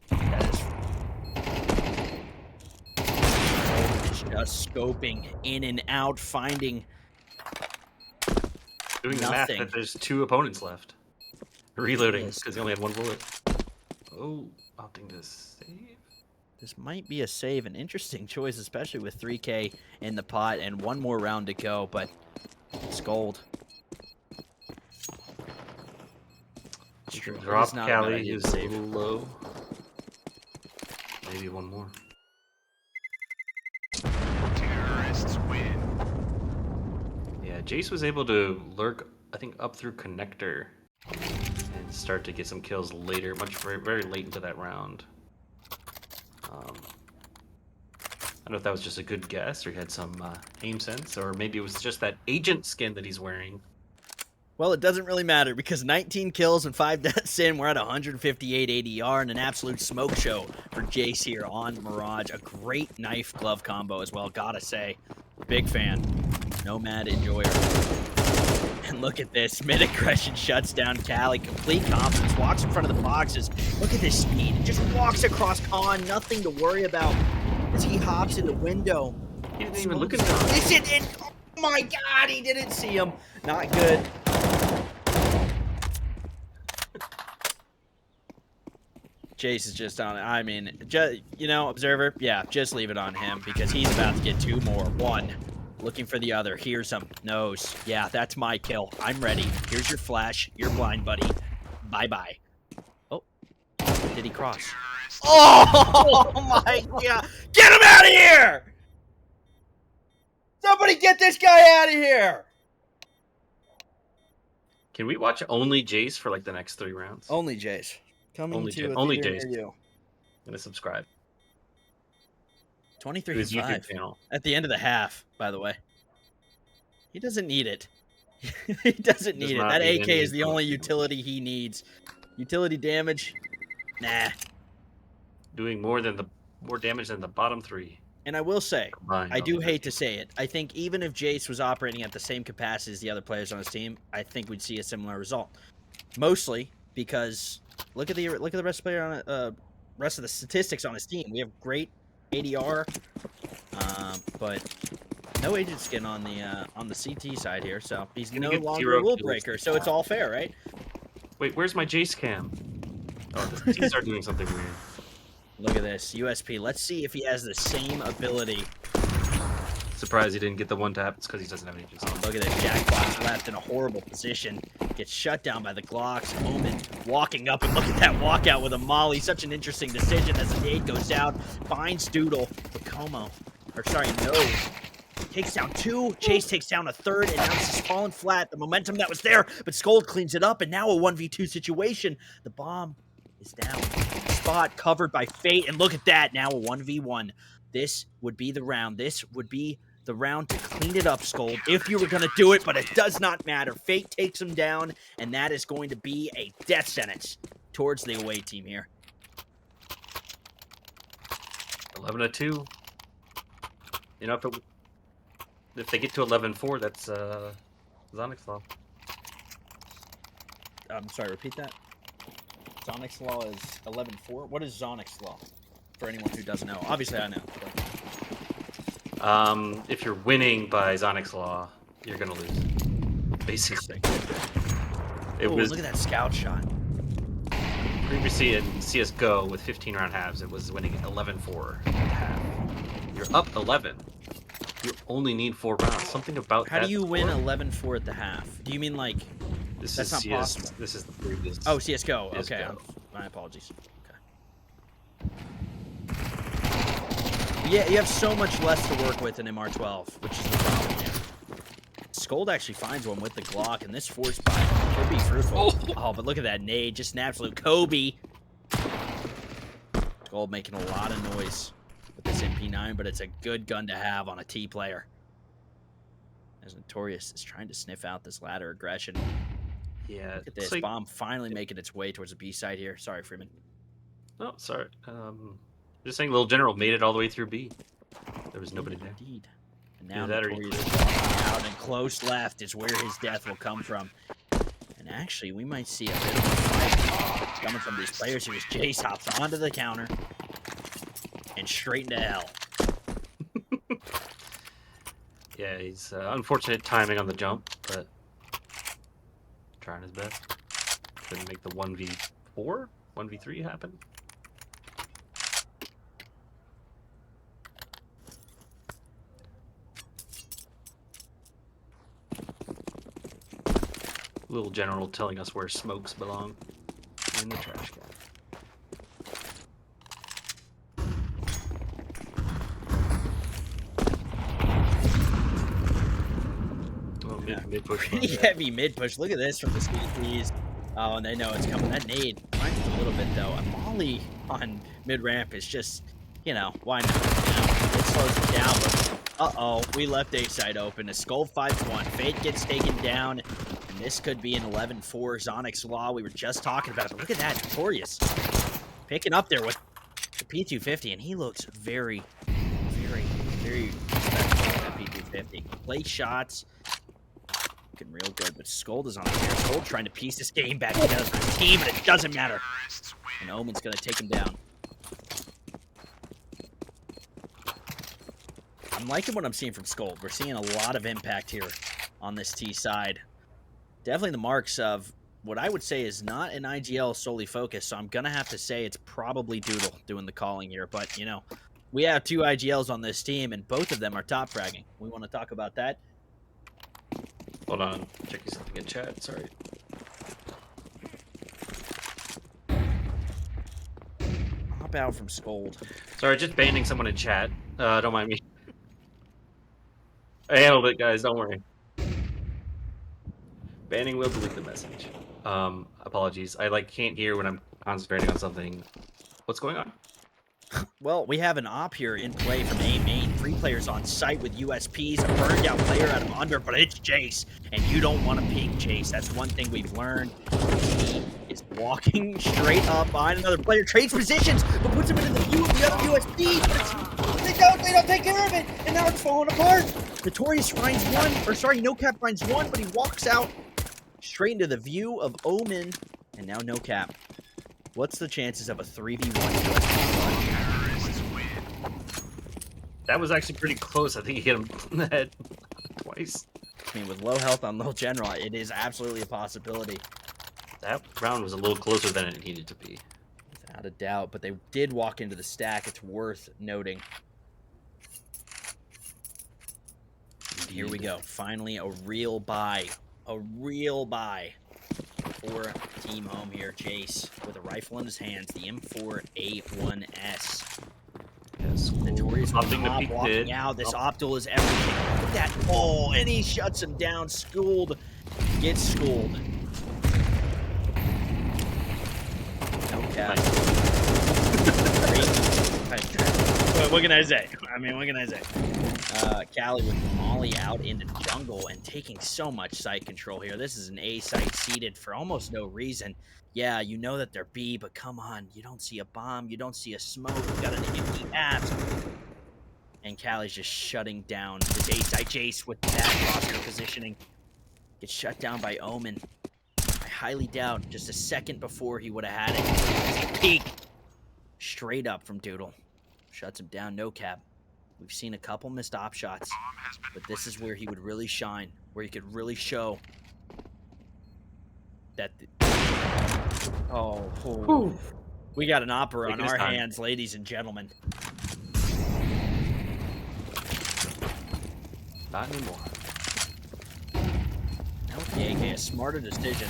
That is just scoping in and out, finding Doing the math nothing. that there's 2 opponents left. Reloading because he only had 1 bullet. Oh, opting to save. This might be a save, an interesting choice, especially with 3K in the pot and 1 more round to go, but it's gold. You can It drop is not a bad Cali, idea he's to a save. little low. Maybe 1 more. Terrorists win. Yeah, Jace was able to lurk, I think, up through connector and start to get some kills later, very, very late into that round. I don't know if that was just a good guess or he had some aim sense, or maybe it was just that agent skin that he's wearing. Well, it doesn't really matter because 19 kills and 5 deaths in, we're at 158 ADR and an absolute smoke show for Jace here on Mirage. A great knife glove combo as well, gotta say. Big fan. Nomad enjoyer. And look at this. Mid-aggression shuts down Cali. Complete confidence. Walks in front of the boxes. Look at this speed. Just walks across Khan. Nothing to worry about as he hops in the window. He didn't even look at him. Oh my God, he didn't see him. Not good. Jace is just on it. I mean, you know, Observer, yeah, just leave it on him because he's about to get 2 more. 1. Looking for the other. Here's him. Nose. Yeah, that's my kill. I'm ready. Here's your flash. You're blind, buddy. Bye-bye. Oh. Did he cross? Oh, my God. Get him out of here! Somebody get this guy out of here! Can we watch only Jace for like the next 3 rounds? Only Jace. Coming Only to a only theater Jace. near you. I'm gonna subscribe. 23 To his and YouTube 5 channel. at the end of the half, by the way. He doesn't need it. He doesn't Does need it. not That need AK any is the only input. utility he needs. Utility damage? Nah. Doing more damage than the bottom 3 And I will say, combined. I on do the hate 13. to say it. I think even if Jace was operating at the same capacity as the other players on his team, I think we'd see a similar result. Mostly because look at the rest of the player on rest of the statistics on his team. We have great ADR, but no agent skin on the CT side here, so he's Gonna no get longer 0 a rule kills breaker. this So it's time. all fair, right? Wait, where's my Jace cam? Oh, the T's are doing something weird. Look at this USP. Let's see if he has the same ability. Surprised he didn't get the 1 tap. It's because he doesn't have any Jace. Oh, look at this. Jackpot's left in a horrible position. Gets shut down by the Glocks. Omen walking up, and look at that walkout with a molly. Such an interesting decision as the nade goes down. Finds Doodle, but Como. Or sorry, no. Takes down 2. Chase takes down a 3rd, and now this is falling flat. The momentum that was there, but Skull cleans it up, and now a 1v2 situation. The bomb is down. Spot covered by Fate, and look at that. Now a 1v1. This would be the round. This would be the round to clean it up, Scold, if you were going to do it, but it does not matter. Fate takes him down, and that is going to be a death sentence towards the away team here. 11-2. You know, if they get to 11-4, that's Zonic's Law. I'm sorry, repeat that. Zonic's Law is 11-4. What is Zonic's Law? For anyone who doesn't know. Obviously, I know. If you're winning by Zonic's Law, you're going to lose. Basically. Look at that scout shot. Previously in CSGO with 15-round halves, it was winning 11-4 at half. You're up 11. You only need 4 rounds. Something about How do you win 11-4 at the half? Do you mean like that's not possible? This is the previous. Oh, CSGO. CS:GO. Okay, my apologies. Okay. Yeah, you have so much less to work with in MR12, which is the problem here. Scold actually finds one with the Glock, and this force buy could be fruitful. Oh, but look at that nade, just an absolute Kobe. Scold making a lot of noise with this MP9, but it's a good gun to have on a T player. As Notorious is trying to sniff out this ladder aggression. Yeah. Look at this bomb finally making its way towards the B side here. Sorry, Freeman. Oh, sorry. Just saying, Little General made it all the way through B. There was nobody there. Indeed. And now Either that or Notorious is walking out, and close left is where his death will come from. And actually, we might see a bit of a fight coming from these players here as Jace hops onto the counter and straight into hell. Yeah, he's unfortunate timing on the jump, but trying his best. Couldn't make the 1v4, 1v3 happen. Little General telling us where smokes belong. In the trash can. Oh, mid push. Pretty heavy mid push. Look at this from the CSCs. Oh, and they know it's coming. That nade finds it a little bit though. A molly on mid ramp is just, you know, why not? It slows it down, but uh-oh, we left A side open. A Skull fights one. Fate gets taken down. And this could be an 11-4 Zonic's Law. We were just talking about it, but look at that. Notorious picking up there with the P250, and he looks very, very, very respectful with that P250. Play shots. Looking real good, but Scold is on here. Scold trying to piece this game back together for his team, but it doesn't matter. And Omen's going to take him down. I'm liking what I'm seeing from Scold. We're seeing a lot of impact here on this T side. Definitely the marks of what I would say is not an IGL solely focus, so I'm going to have to say it's probably Doodle doing the calling here. But, you know, we have 2 IGLs on this team, and both of them are top fragging. We want to talk about that. Hold on. Checking something in chat. Sorry. Hop out from Scold. Sorry, just banning someone in chat. Don't mind me. I handled it, guys. Don't worry. Banning will delete the message. Apologies. I can't hear when I'm concentrating on something. What's going on? Well, we have an op here in play from A main. 3 players on site with USPs. A burned out player out of under, but it's Jace. And you don't want to peek Jace. That's one thing we've learned. He is walking straight up behind another player. Trades positions, but puts him into the view of the other USP. But they don't take care of it. And now it's falling apart. Notorious finds one. Or sorry, No Cap finds one, but he walks out straight into the view of Omen. And now No Cap. What's the chances of a 3v1 USP? That was actually pretty close. I think he hit him in the head twice. I mean, with low health on low general, it is absolutely a possibility. That round was a little closer than it needed to be. Without a doubt, but they did walk into the stack. It's worth noting. Indeed. Here we go. Finally, a real buy. A real buy for Team Home here. Chase with a rifle in his hands, the M4A1S. Yeah, Notorious with Opting the to op peek walking mid. out. This Oh, Optal is everything. Look at that. Oh, and he shuts him down. Schooled. Gets schooled. No cap. nice. What can I say? I mean, what can I say? Callie with Molly out into jungle and taking so much site control here. This is an A site seeded for almost no reason. Yeah, you know that they're B, but come on. You don't see a bomb. You don't see a smoke. You got an empty apps. And Callie's just shutting down this A site. Jace with that crosshair positioning gets shut down by Omen. I highly doubt just a second before he would have had it. Peek straight up from Doodle. Shuts him down, no cap. We've seen a couple missed op shots, but this is where he would really shine, where he could really show that. Whew. We got an opera on Taking his our time. hands, ladies and gentlemen. Not anymore. Now with the AK, a smarter decision.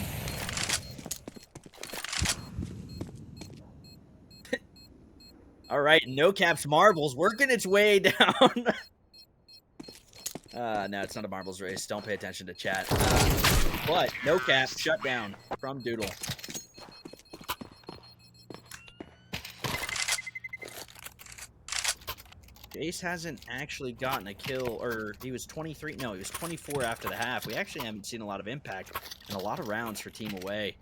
All right, no caps marbles working its way down. No, it's not a marbles race. Don't pay attention to chat. But no cap shut down from Doodle. Jace hasn't actually gotten a kill, or he was 23. No, he was 24 after the half. We actually haven't seen a lot of impact and a lot of rounds for Team Away.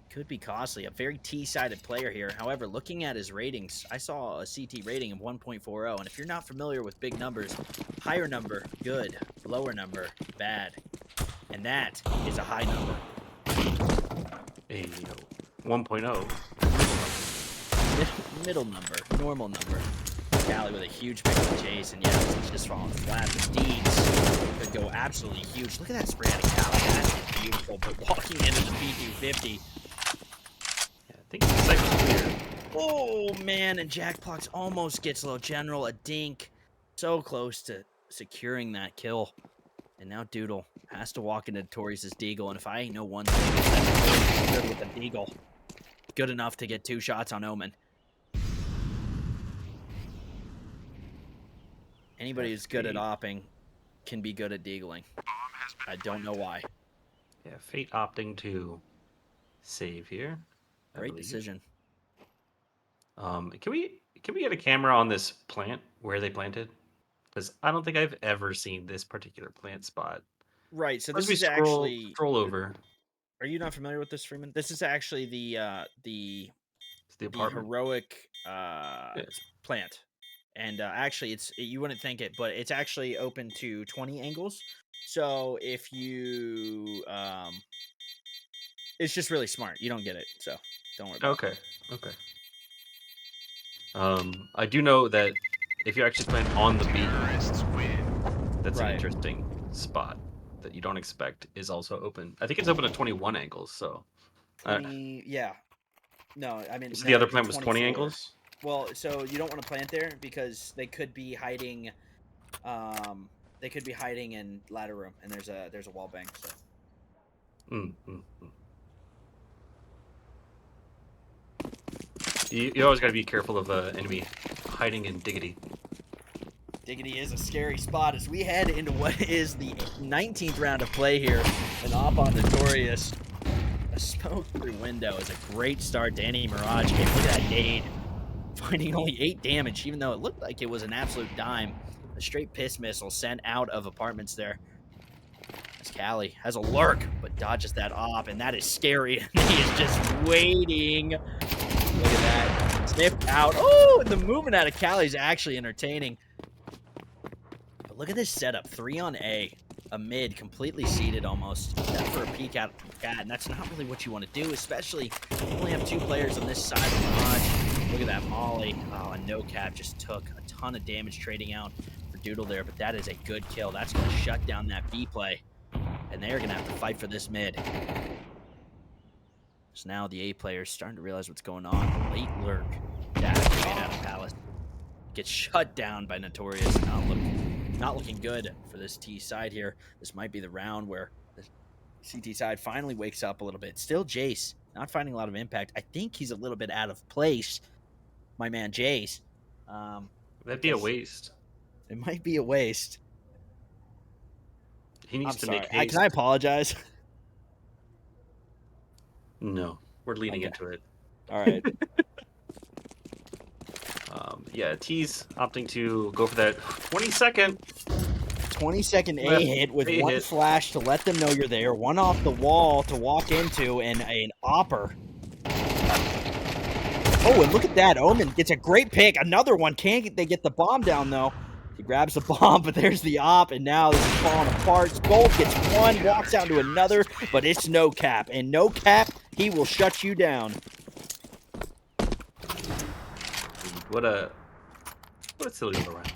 Could be costly. A very T-sided player here. However, looking at his ratings, I saw a CT rating of 1.40. And if you're not familiar with big numbers, higher number, good. Lower number, bad. And that is a high number. A 1.0. Middle number, normal number. Callie with a huge pick on Jace, and yeah, it's just falling flat. The Deeds could go absolutely huge. Look at that spray out of Callie. That is beautiful. But walking into the P250. Yeah, I think the site was clear. Oh, man, and Jack Plox almost gets low general. A dink. So close to securing that kill. And now Doodle has to walk into Notorious's Deagle, and if I know one thing, it's that good with the Deagle. Good enough to get 2 shots on Omen. Anybody who's good at opping can be good at deagling. I don't know why. Yeah, Fate opting to save here. I Great believe. decision. Can we get a camera on this plant where they planted? Because I don't think I've ever seen this particular plant spot. Right, so As this we is actually... scroll over. Are you not familiar with this, Freeman? This is actually the It's the apartment. heroic Yeah. plant. And actually, you wouldn't think it, but it's actually open to 20 angles. So if you... it's just really smart. You don't get it, so don't worry about it. Okay. I do know that if you actually plant on the beat, Terrorists win. that's an Right. interesting spot that you don't expect is also open. I think it's open at 21 angles, so... 20, yeah. No, I mean... So no, the other it's plant was 20 24. angles? Well, so you don't want to plant there because they could be hiding. They could be hiding in ladder room, and there's a wall bang. So You always got to be careful of enemy hiding in diggity. Diggity is a scary spot as we head into what is the 19th round of play here. An op on Notorious. A smoke through window is a great start. Danny Mirage gave me that nade, finding only 8 damage, even though it looked like it was an absolute dime. A straight piss missile sent out of apartments there. As Callie has a lurk, but dodges that op, and that is scary. He is just waiting. Look at that. Sniffed out. Oh, and the movement out of Callie is actually entertaining. But look at this setup. 3 on A. A mid, completely seated almost. Except for a peek out from Cat, and that's not really what you want to do, especially if you only have 2 players on this side of the Mirage. Look at that Molly. Oh, and no cap just took a ton of damage trading out for Doodle there, but that is a good kill. That's going to shut down that B play, and they're going to have to fight for this mid. So now the A players starting to realize what's going on. Late lurk. Data made out of Palace. Gets shut down by Notorious. Not looking good for this T side here. This might be the round where the CT side finally wakes up a little bit. Still Jace, not finding a lot of impact. I think he's a little bit out of place, my man Jace. That'd be a waste. It might be a waste. He needs I'm to sorry. make Can haste. I apologize? No, we're leading Okay. into it. All right. Yeah, T's opting to go for that 20-second 20-second A left hit with A one hit. flash to let them know you're there, one off the wall to walk into, and an opper. Oh, and look at that. Omen gets a great pick. Another one. Can't they get the bomb down, though? He grabs the bomb, but there's the op, and now this is falling apart. Gold gets one, walks down to another, but it's no cap. And no cap, he will shut you down. What a silly little round.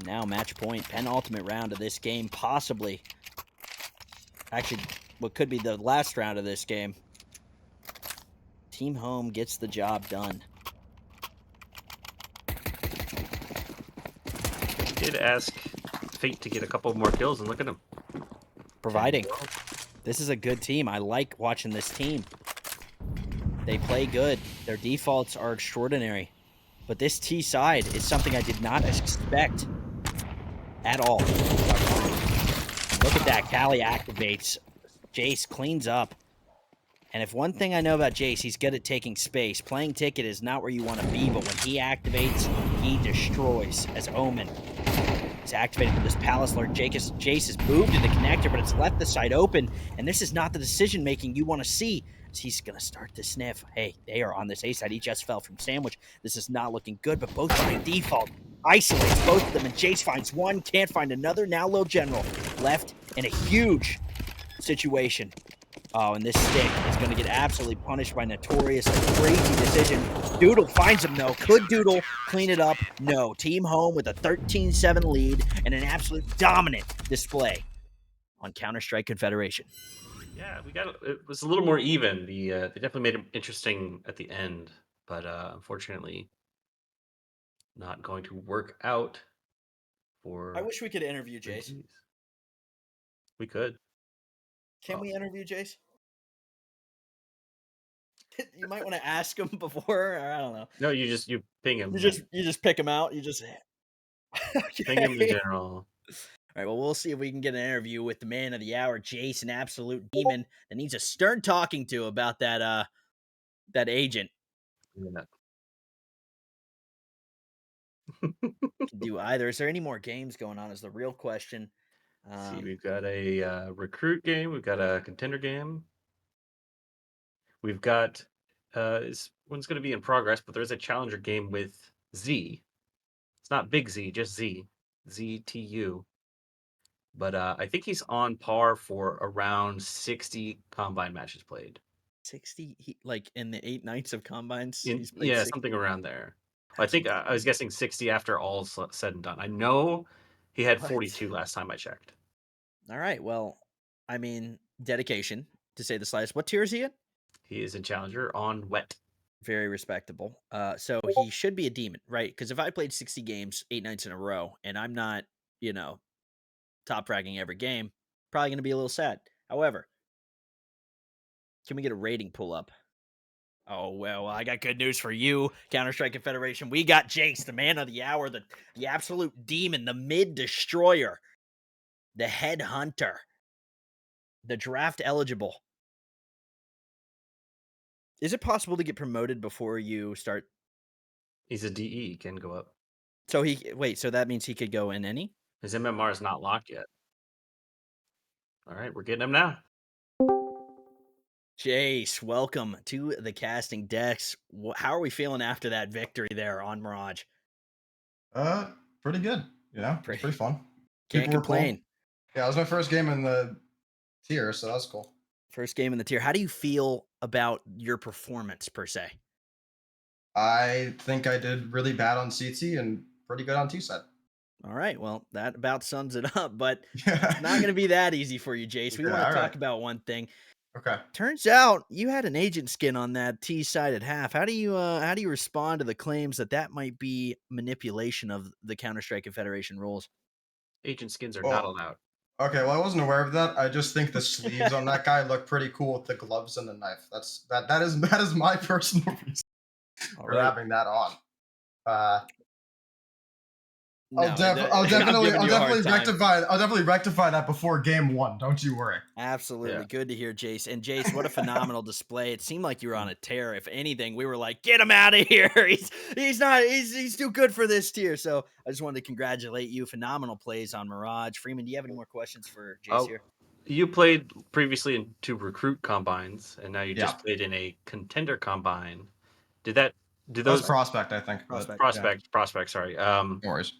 Now match point, penultimate round of this game, possibly. Actually, what could be the last round of this game. Team Home gets the job done. He did ask Fate to get a couple more kills, and look at him. Providing. This is a good team. I like watching this team. They play good. Their defaults are extraordinary. But this T side is something I did not expect at all. Look at that. Callie activates. Jace cleans up. And if one thing I know about Jace, he's good at taking space. Playing ticket is not where you want to be, but when he activates, he destroys. As Omen is activated with this Palace Lord. Jace has moved in the connector, but it's left the side open. And this is not the decision-making you want to see. As he's going to start to sniff. Hey, they are on this A side. He just fell from Sandwich. This is not looking good, but both by default. Isolates both of them, and Jace finds one, can't find another. Now Lil General left in a huge situation. Oh, and this stick is going to get absolutely punished by Notorious. A crazy decision. Doodle finds him, though. Could Doodle clean it up? No. Team Home with a 13-7 lead and an absolute dominant display on Counter-Strike Confederation. Yeah, it was a little more even. They definitely made it interesting at the end, but unfortunately, not going to work out for. I wish we could interview Jace. We could. Can we interview Jace? You might want to ask him before, or I don't know. No, you ping him. You just pick him out. You just ping him in general. All right, well, we'll see if we can get an interview with the man of the hour, Jace, an absolute demon that needs a stern talking to about that agent. Yeah. Do either. Is there any more games going on is the real question. See, we've got a recruit game. We've got a contender game. We've got this one's going to be in progress, but there's a challenger game with Z. It's not Big Z, just Z. ZTU. But I think he's on par for around 60 combine matches played. 60? Like in the 8 nights of combines? He's played yeah, 60? something around there. I think I was guessing 60 after all's said and done. I know he had 42 last time I checked. All right. Well, I mean, dedication, to say the slightest. What tier is he in? He is a challenger on wet. Very respectable. So he should be a demon, right? Because if I played 60 games 8 nights in a row and I'm not, top fragging every game, probably going to be a little sad. However, can we get a rating pull up? Oh, well, I got good news for you, Counter-Strike Confederation. We got Jace, the man of the hour, the absolute demon, the mid-destroyer, the headhunter, the draft eligible. Is it possible to get promoted before you start? He's a DE, he can go up. So so that means he could go in any? His MMR is not locked yet. All right, we're getting him now. Jace, welcome to the casting decks. How are we feeling after that victory there on Mirage? Pretty good. Pretty fun. Can't complain. Cool. Yeah, it was my first game in the tier, so that was cool. First game in the tier. How do you feel about your performance per se? I think I did really bad on CT and pretty good on T-side. All right, well, that about sums it up, but it's not going to be that easy for you, Jace. We want to talk about one thing. Okay. Turns out you had an agent skin on that T side at half. How do you respond to the claims that might be manipulation of the Counter-Strike Confederation rules? Agent skins are not allowed. Okay, well, I wasn't aware of that. I just think the sleeves on that guy look pretty cool with the gloves and the knife. That is my personal reason for having that on. No, I'll I'm giving you a hard time. I'll definitely rectify that before game 1. Don't you worry. Absolutely. Yeah. Good to hear, Jace. And Jace, what a phenomenal display. It seemed like you were on a tear. If anything, we were like, get him out of here. He's too good for this tier. So I just wanted to congratulate you. Phenomenal plays on Mirage. Freeman, do you have any more questions for Jace Oh, here? you played previously in 2 recruit combines, and now you Yeah. just played in a contender combine. Did That was those prospect, I think. but, Prospect. prospect? Sorry. No worries.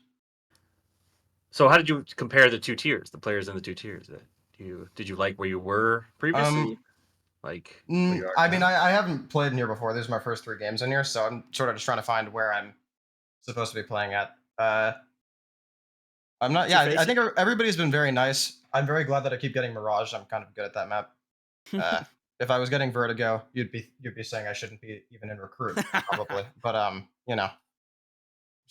So how did you compare the 2 tiers? The players in the 2 tiers. Did you like where you were previously? Like where you are I mean, now? I haven't played in here before. These are my first 3 games in here, so I'm sort of just trying to find where I'm supposed to be playing at. I'm not. What's Yeah, your I face? think everybody's been very nice. I'm very glad that I keep getting Mirage. I'm kind of good at that map. If I was getting Vertigo, you'd be saying I shouldn't be even in recruit, probably. But you know,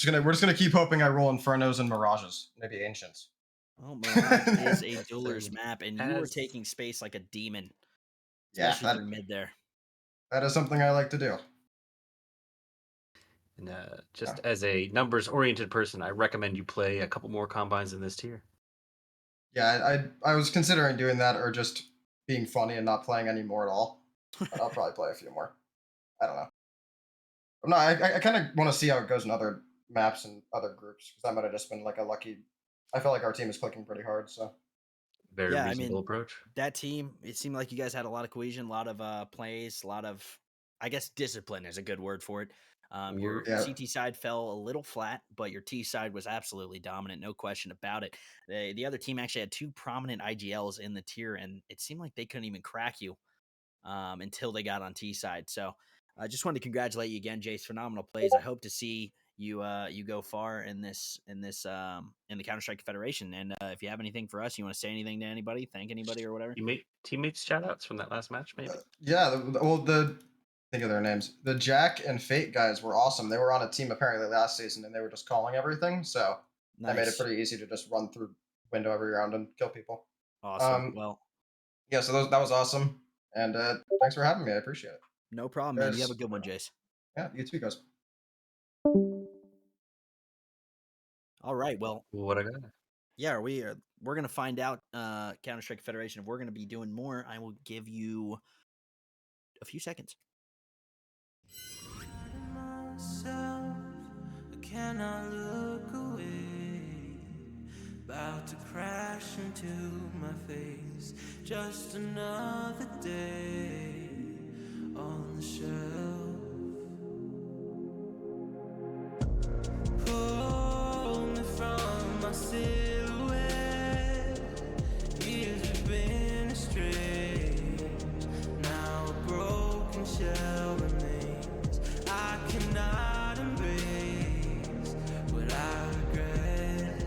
we're just gonna keep hoping I roll Infernos and Mirages, maybe Ancients. Oh, Mirage is a That dueler's sounds map, and you were as taking space like a demon, Yeah, especially through mid there. that is something I like to do. and just as a numbers oriented person, I recommend you play a couple more combines in this tier. Yeah, I was considering doing that or just being funny and not playing any more at all. But I'll probably play a few more. I don't know. I'm not. I kind of want to see how it goes in other maps and other groups because that might have just been like a lucky. I felt like our team is clicking pretty hard. So Very Yeah, I reasonable mean, approach. that team, it seemed like you guys had a lot of cohesion, a lot of plays, a lot of, I guess, discipline is a good word for it. Your yeah, CT side fell a little flat, but your T side was absolutely dominant, no question about it. The other team actually had 2 prominent IGLs in the tier, and it seemed like they couldn't even crack you until they got on T side. So I just wanted to congratulate you again, Jace. Phenomenal plays. I hope to see you go far in the Counter-Strike Federation. And if you have anything for us, you want to say anything to anybody, thank anybody or whatever. Teammates shout outs from that last match, maybe. yeah. Think of their names. The Jack and Fate guys were awesome. They were on a team apparently last season, and they were just calling everything. So that made it Nice. pretty easy to just run through window every round and kill people. Awesome. Well, Yeah. So that was awesome. And thanks for having me. I appreciate it. no problem, man. You have a Guys, good one, Jace. yeah, you too, guys. All right. Well, What I got? yeah, we're gonna find out Counter-Strike Federation. If we're gonna be doing more, I will give you a few seconds. Myself, I cannot look away. About to crash into my face. Just another day on the shelf. Pull me from my silhouette. Years have been astray. Now a broken shell remains. I cannot embrace what I regret.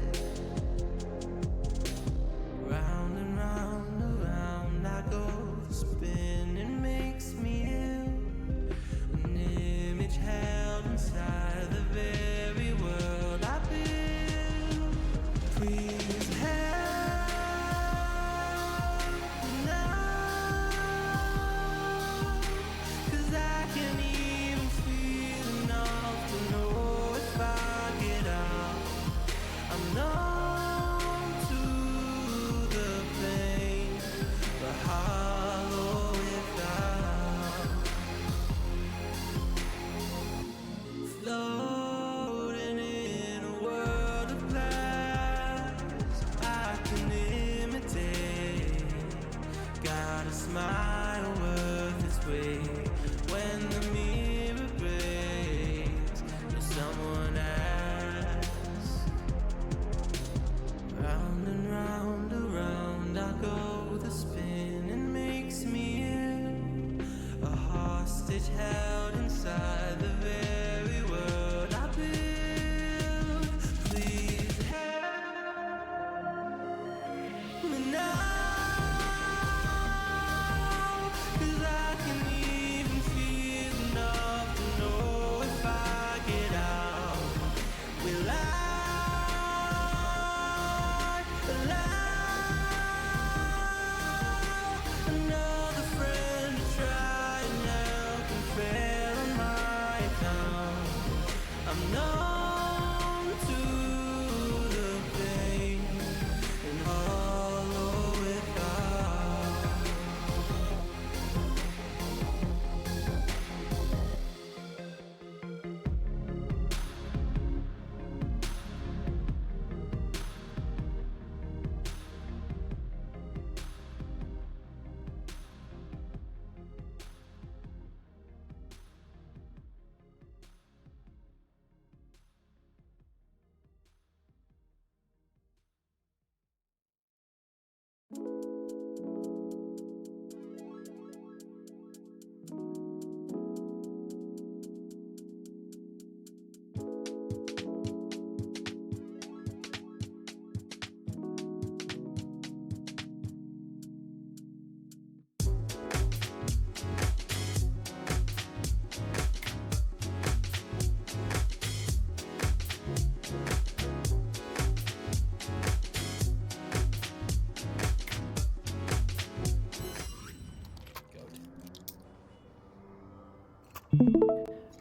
Round and round, around I go. The spinning makes me ill. An image held inside the very world I build. Please help now, 'cause I can't even feel enough to know if I get out. I'm numb to the pain, but hollow without. Floating in a world of glass, I can imitate. Got a smile worth its weight when the mirror breaks. Will someone ask? Round and round, around I go. The spinning makes me ill. A hostage held inside the very world I build. Please help me now, 'cause I can even feel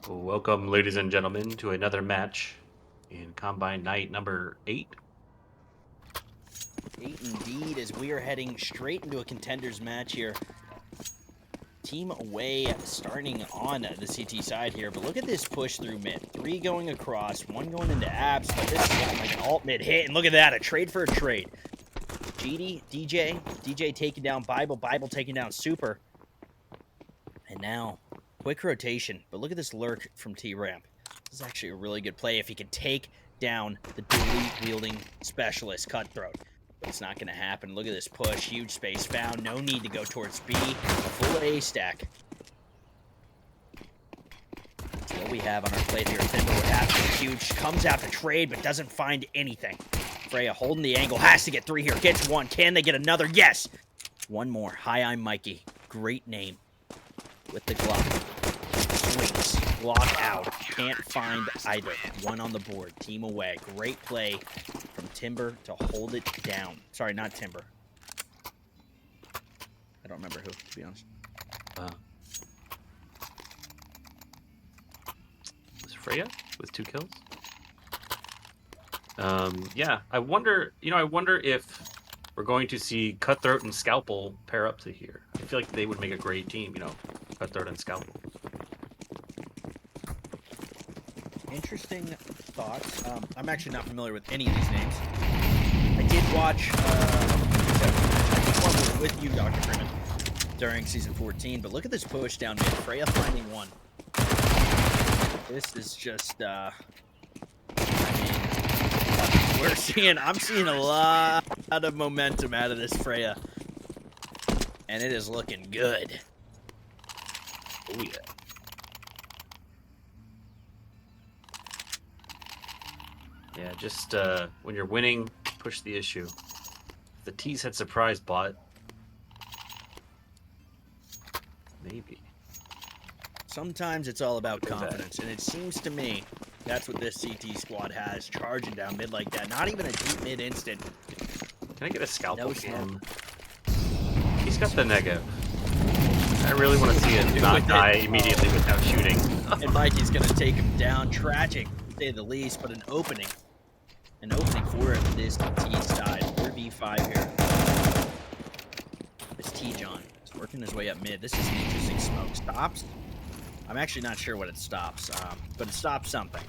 Welcome, ladies and gentlemen, to another match in Combine Night number 8. 8 indeed, as we are heading straight into a contenders match here. Team away starting on the CT side here, but look at this push through mid. 3 going across, 1 going into abs, but this is looking like an alt mid hit, and look at that, a trade for a trade. GD, DJ taking down Bible taking down Super. And now, quick rotation, but look at this lurk from T-Ramp. This is actually a really good play if he can take down the dually wielding specialist Cutthroat. But it's not going to happen. Look at this push. Huge space found. No need to go towards B. A full A stack. That's what we have on our plate here. Timberwood after huge. Comes out to trade, but doesn't find anything. Freya holding the angle. Has to get 3 here. Gets 1. Can they get another? Yes! 1 more. Hi, I'm Mikey. Great name. With the Glock. Swings. Block out. Can't find either. 1 on the board. Team away. Great play from Timber to hold it down. Sorry, not Timber. I don't remember who, to be honest. Was Freya with 2 kills? Yeah, I wonder if we're going to see Cutthroat and Scalpel pair up to here. I feel like they would make a great team, Cutthroat and Scalpel. Interesting thoughts. I'm actually not familiar with any of these names. I did watch one with you, Dr. Freeman, during season 14, but look at this push down mid. Freya finding 1. This is just, I'm seeing a lot of momentum out of this Freya. And it is looking good. Oh, yeah. Yeah, just when you're winning, push the issue. If the T's had surprise bot, maybe. Sometimes it's all about confidence, and it seems to me that's what this CT squad has, charging down mid like that. Not even a deep mid instant. Can I get a Scalpel No cam? He's got the negative. I really want to see it not die immediately without shooting. And Mikey's going to take him down. Tragic, to say the least, but an opening. An opening for this T side. 4v5 here. This T-John is working his way up mid. This is an interesting smoke. Stops. I'm actually not sure what it stops, but it stops something.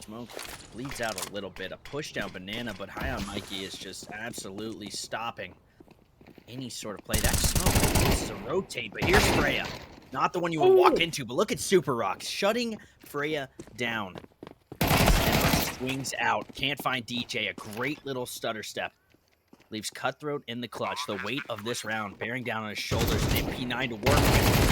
Smoke bleeds out a little bit. A push down banana, but High on Mikey is just absolutely stopping any sort of play. That smoke is a rotate, but here's Freya. Not the one you would walk into, but look at Super Rock shutting Freya down. And swings out. Can't find DJ. A great little stutter step. Leaves Cutthroat in the clutch. The weight of this round bearing down on his shoulders. An MP9 to work with.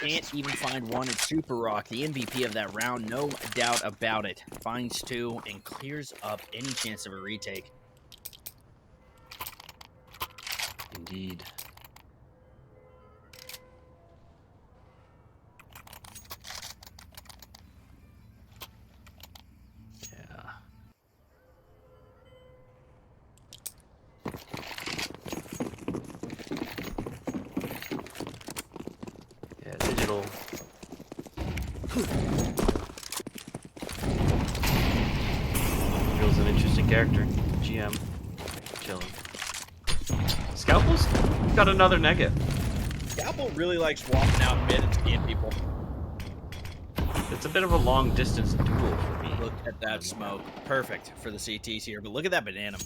Can't even find 1 in Super Rock. The MVP of that round, no doubt about it. Finds 2 and clears up any chance of a retake. Indeed. Digital. Feels an interesting character. GM. Chilling. Scalpel's got another negative. Scalpel really likes walking out mid and seeing people. It's a bit of a long distance duel for me. Look at that smoke. Perfect for the CTs here, but look at that banana.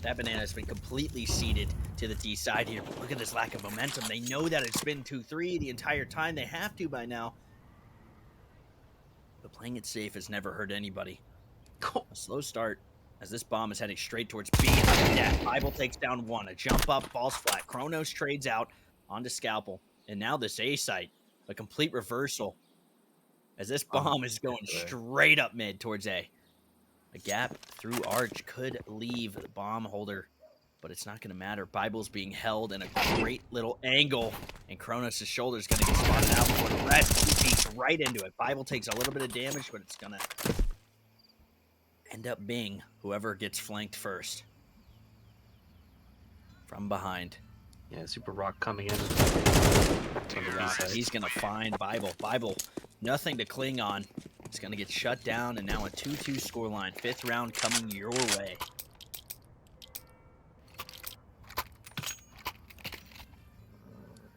That banana has been completely seeded to the T side here. But look at this lack of momentum. They know that it's been 2-3 the entire time. They have to by now. But playing it safe has never hurt anybody. A slow start as this bomb is heading straight towards B. Yeah, Bible takes down 1. A jump up, falls flat. Kronos trades out onto Scalpel. And now this A site, a complete reversal. As this bomb is going straight up mid towards A. A gap through Arch could leave the bomb holder, but it's not going to matter. Bible's being held in a great little angle, and Kronos' shoulder is going to get spotted out for the rest. He takes right into it. Bible takes a little bit of damage, but it's going to end up being whoever gets flanked first. From behind. Yeah, Super Rock coming in. on the rock. He's going to find Bible. Bible, nothing to cling on. It's going to get shut down, and now a 2-2 scoreline. 5th round coming your way.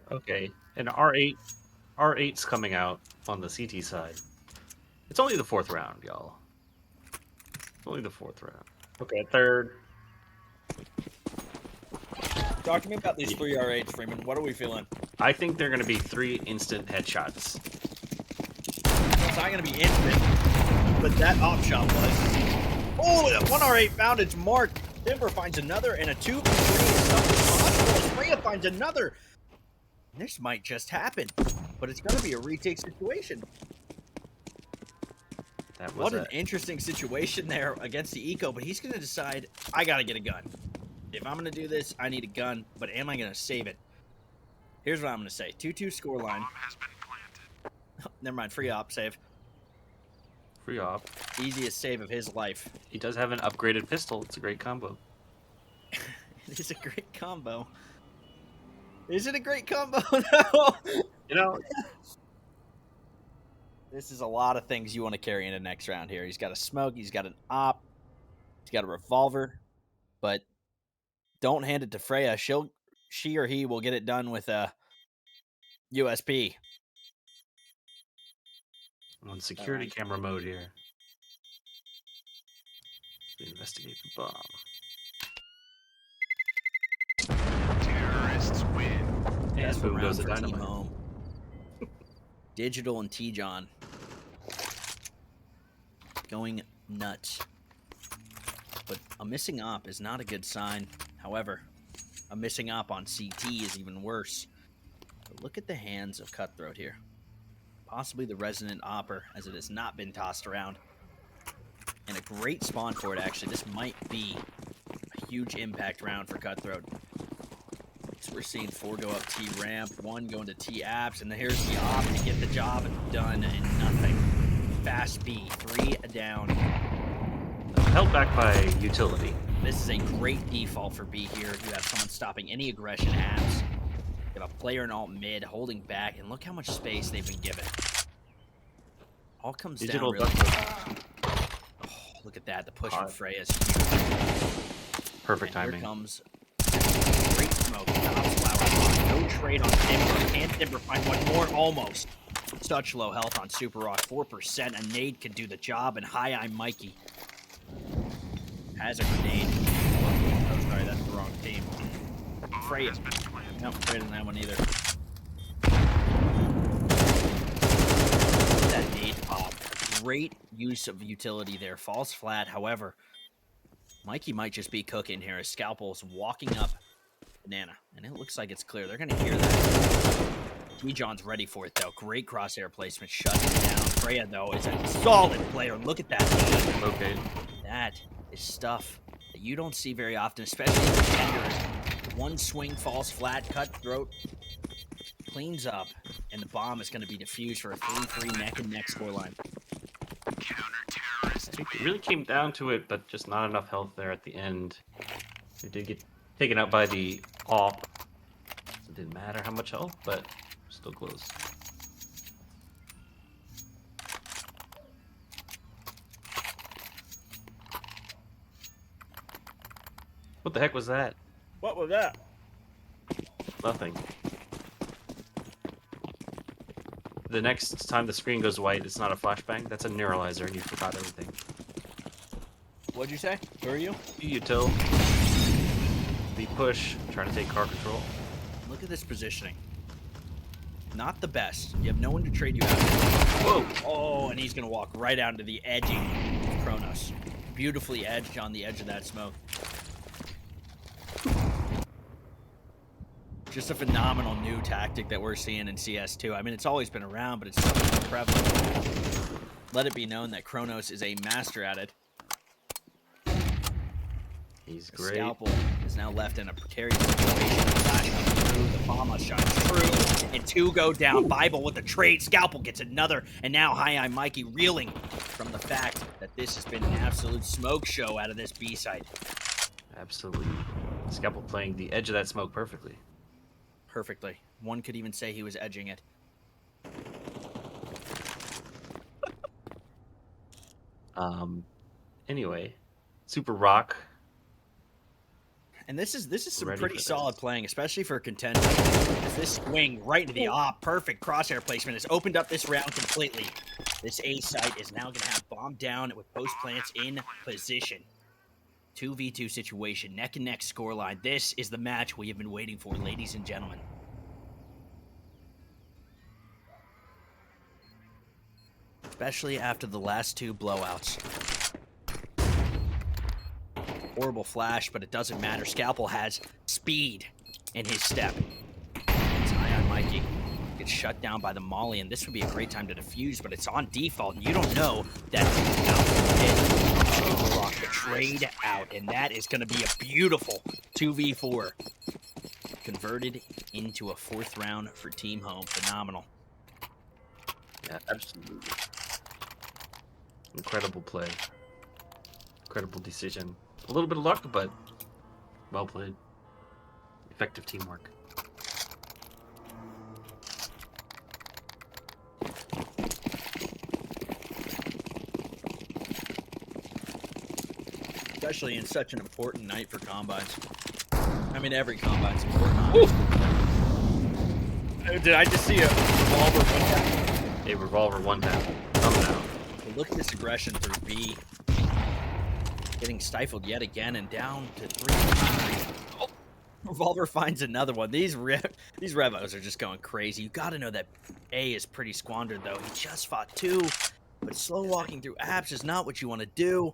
Okay, and R8's coming out on the CT side. It's only the 4th round, y'all. Only the 4th round. Okay, 3rd. Talk to me about these 3 R8s, Freeman. What are we feeling? I think they're going to be 3 instant headshots. It's not going to be instant, but that op shot was. Oh, that 1 R8 found its mark. Timber finds another, and a 2 for 3 is something possible. Freya finds another. This might just happen, but it's going to be a retake situation. What an interesting situation there against the Eco, but he's going to decide, I got to get a gun. If I'm going to do this, I need a gun, but am I going to save it? Here's what I'm going to say. 2-2 scoreline. Oh, never mind. Free op save. Free op. Easiest save of his life. He does have an upgraded pistol. It's a great combo. It is a great combo. Is it a great combo? No. You know, this is a lot of things you want to carry into next round here. He's got a smoke. He's got an op. He's got a revolver. But don't hand it to Freya. She or he will get it done with a USP. on security camera mode here. We investigate the bomb. Terrorists win. And boom goes the for Team dynamite. Home. Digital and T-John going nuts. But a missing op is not a good sign. However, a missing op on CT is even worse. But look at the hands of Cutthroat here. Possibly the resident opper, as it has not been tossed around. And a great spawn for it, actually. This might be a huge impact round for Cutthroat. So we're seeing 4 go up T ramp, 1 going to T apps, and here's the op to get the job done, and nothing. Fast B, 3 down. Held back by utility. This is a great default for B here. You have someone stopping any aggression apps. You have a player in alt mid holding back, and look how much space they've been given. All comes Digital down really duck. Oh, look at that. The push Caught. from Freya's. Perfect And timing. Here comes great smoke. Tops flower. No trade on Timber. Can Timber find one more? Almost. Such low health on Super Rock. 4%. A nade could do the job. And hi, I'm Mikey. Has a grenade. Oh, sorry, that's the wrong team. Freya. No, Freya doesn't have one either. That nade pop. Great use of utility there. Falls flat. However, Mikey might just be cooking here. His scalpel's walking up banana, and it looks like it's clear. They're going to hear that. T-John's ready for it, though. Great crosshair placement, shutting it down. Freya, though, is a solid player. Look at that. Okay. That is stuff that you don't see very often, especially in contenders. One swing falls flat, Cutthroat cleans up, and the bomb is going to be defused for a 3-3 neck-and-neck scoreline. Counter-terrorists I think it really came down to it, but just not enough health there at the end. They did get taken out by the op. So it didn't matter how much health, but still close. What the heck was that? What was that? Nothing. The next time the screen goes white, it's not a flashbang. That's a neuralizer, and you forgot everything. What'd you say? Who are you? Util. The push, trying to take car control. Look at this positioning. Not the best. You have no one to trade you out. Whoa! Oh, and he's going to walk right out into the edging of Kronos. Beautifully edged on the edge of that smoke. Just a phenomenal new tactic that we're seeing in CS2. I mean, it's always been around, but it's so prevalent. Let it be known that Kronos is a master at it. He's The great. Scalpel is now left in a precarious situation. Flash comes through, the bomb shot true, and 2 go down. Bible with the trade. Scalpel gets another, and now Hi, I'm Mikey reeling from the fact that this has been an absolute smoke show out of this B site. Absolutely. Scalpel playing the edge of that smoke perfectly. perfectly. One could even say he was edging it. Anyway, Super Rock. And this is some Ready pretty for solid this. playing, especially for a contender. As this swing right into the perfect crosshair placement has opened up this round completely. This A site is now going to have bomb down with post plants in position. 2v2 situation, neck and neck scoreline. This is the match we have been waiting for, ladies and gentlemen. Especially after the last two blowouts. Horrible flash, but it doesn't matter. Scalpel has speed in his step. It's high on Mikey. Gets shut down by the Molly, and this would be a great time to defuse, but it's on default, and you don't know that Super Rock betrayed out, and that is going to be a beautiful 2v4. Converted into a 4th round for Team Home. Phenomenal. Yeah, absolutely. Incredible play. Incredible decision. A little bit of luck, but well played. Effective teamwork. Especially in such an important night for combines. I mean, every combine's important. Honestly. Did I just see a revolver one tap? A revolver one tap. Coming out. Look at this aggression through B. Getting stifled yet again and down to 3. Oh, revolver finds another one. These revos are just going crazy. You got to know that A is pretty squandered, though. He just fought 2, but slow walking through apps is not what you want to do.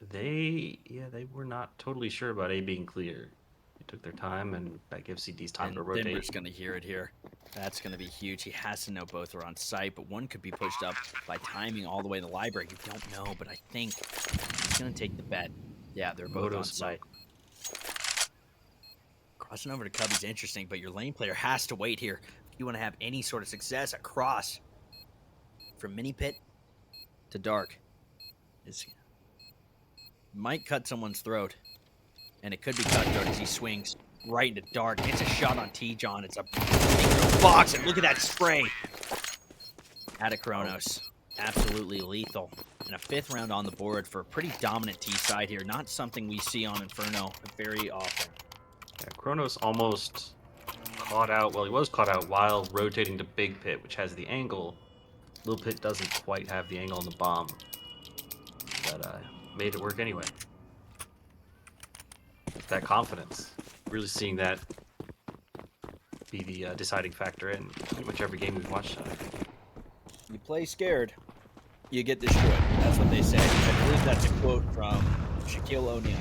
They were not totally sure about A being clear. They took their time, and that gives CD's time And to rotate. Denver's going to hear it here. That's going to be huge. He has to know both are on site, but one could be pushed up by timing all the way in the library. You don't know, but I think he's going to take the bet. Yeah, they're both on site. Crossing over to Cubby's interesting, but your lane player has to wait here if you want to have any sort of success across from mini pit to dark. Might cut someone's throat, and it could be cutthroat as he swings right into dark. It's a shot on T-John. It's a box, and look at that spray. Out of Kronos. Absolutely lethal. And a 5th round on the board for a pretty dominant T side here. Not something we see on Inferno very often. Yeah, Kronos almost caught out. Well, he was caught out while rotating to Big Pit, which has the angle. Little Pit doesn't quite have the angle on the bomb. But made it work anyway. That confidence. Really seeing that be the deciding factor in pretty much every game we've watched. You play scared, you get destroyed. That's what they say. I believe that's a quote from Shaquille O'Neal.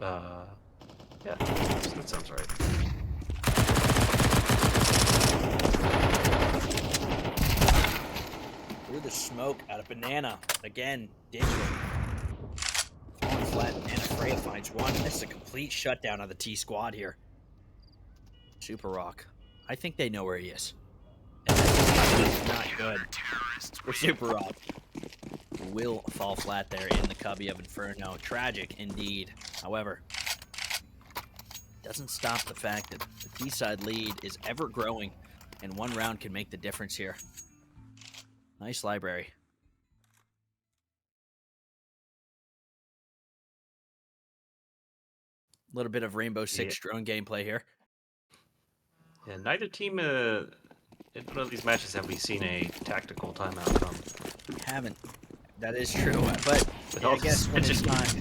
Yeah, that sounds right. Through the smoke out of Banana. Again, digital. Falling flat, Banana Freya finds one. This is a complete shutdown of the T squad here. Super Rock. I think they know where he is. And that's not good for Super Rock. Will fall flat there in the cubby of Inferno. Tragic indeed. However, doesn't stop the fact that the T-side lead is ever growing, and one round can make the difference here. Nice library. A little bit of Rainbow Six drone gameplay here. Yeah, neither team in one of these matches have we seen a tactical timeout from. We haven't. That is true, but all I guess when it's not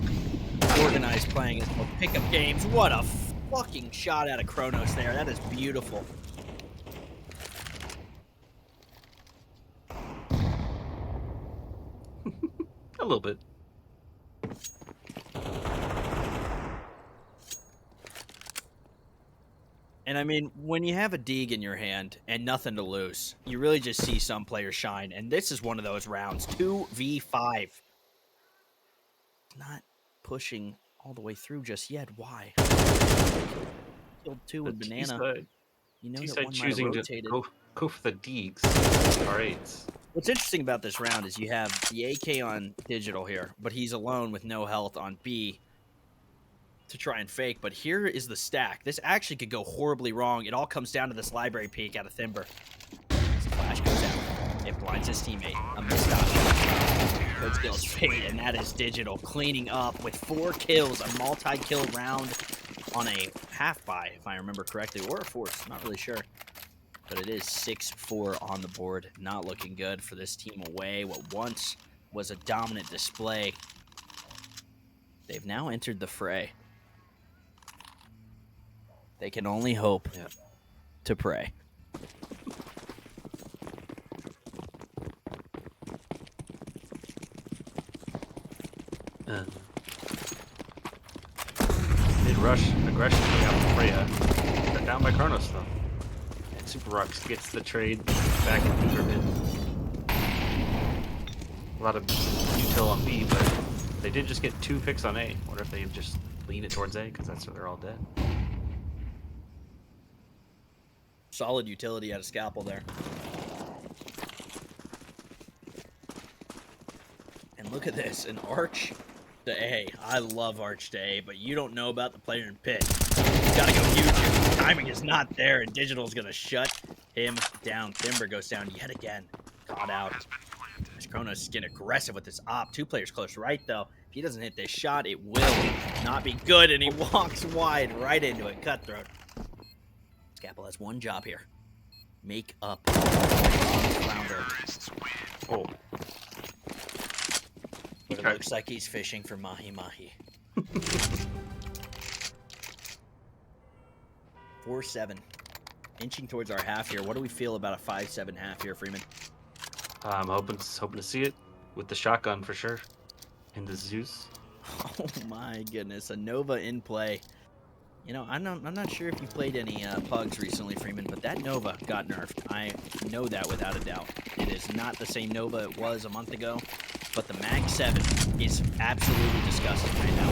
organized playing, it's more pickup games. What a fucking shot out of Kronos there. That is beautiful. A little bit. And I mean, when you have a Deeg in your hand and nothing to lose, you really just see some players shine. And this is one of those rounds, 2v5. Not pushing all the way through just yet. Why? Killed 2 with Banana. You know that one choosing might have rotated. to go for the Deegs, R8s. What's interesting about this round is you have the AK on digital here, but he's alone with no health on B. to try and fake, but here is the stack. This actually could go horribly wrong. It all comes down to this library peek out of Thimber. This flash goes out. It blinds his teammate. A missed option. Third skill's fate, and that is Digital cleaning up with 4 kills, a multi-kill round on a half-buy, if I remember correctly, or a fourth, not really sure. But it is 6-4 on the board. Not looking good for this team away. What once was a dominant display, they've now entered the fray. They can only hope to pray. Mid-rush aggression coming out from Freya. Cut down by Kronos, though. And Super Rux gets the trade back in Uber mid. A lot of util on B, but they did just get 2 picks on A. Wonder if they just lean it towards A, because that's where they're all dead. Solid utility out of Scalpel there. And look at this, an Arch to A. I love Arch to A, but you don't know about the player in pit. He's got to go huge here. Timing is not there, and Digital's going to shut him down. Thimber goes down yet again. Caught out. As Kronos is getting aggressive with this op. 2 players close right, though. If he doesn't hit this shot, it will not be good, and he walks wide right into it. Cutthroat. Scalpel has one job here. Make up flounder. Oh. But it looks like he's fishing for Mahi Mahi. 4-7. Inching towards our half here. What do we feel about a 5-7 half here, Freeman? I'm hoping to see it with the shotgun for sure. And the Zeus. Oh my goodness. A Nova in play. You know, I'm not sure if you played any Pugs recently, Freeman, but that Nova got nerfed. I know that without a doubt. It is not the same Nova it was a month ago, but the Mag 7 is absolutely disgusting right now.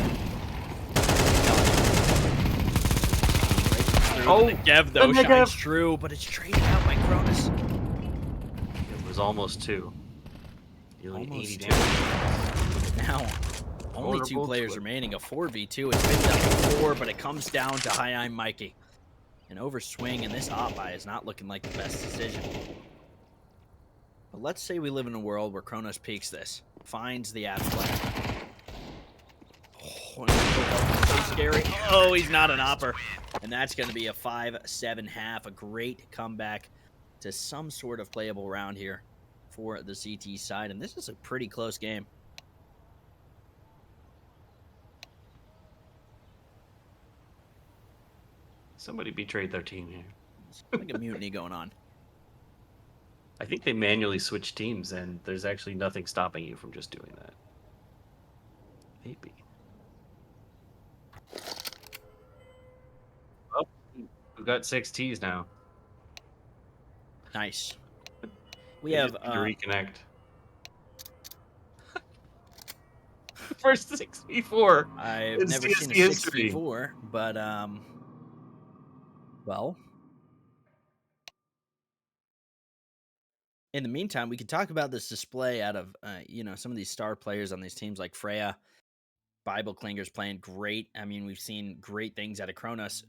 Oh, the Gev, though, the shines Negev. true, but it's traded out by Cronus. It was almost 2. Dealing Almost 80 2. damage. Now, only 2 Vulnerable players to it. remaining. A 4v2. It's been down to 4, but it comes down to Hi-I'm Mikey. An overswing, and this op-buy is not looking like the best decision. But let's say we live in a world where Kronos peeks this, finds the app player. Oh, so scary. Oh, he's not an opper. And that's going to be a 5-7 half. A great comeback to some sort of playable round here for the CT side. And this is a pretty close game. Somebody betrayed their team here. It's like a mutiny going on. I think they manually switch teams, and there's actually nothing stopping you from just doing that. Maybe. Oh, we've got 6 Ts now. Nice. We They have just need to reconnect. First 6v4. I've in never seen a CSC history. 6v4, but well, in the meantime, we could talk about this display out of some of these star players on these teams like Freya. Bible Clinger's playing great. I mean, we've seen great things out of Kronos,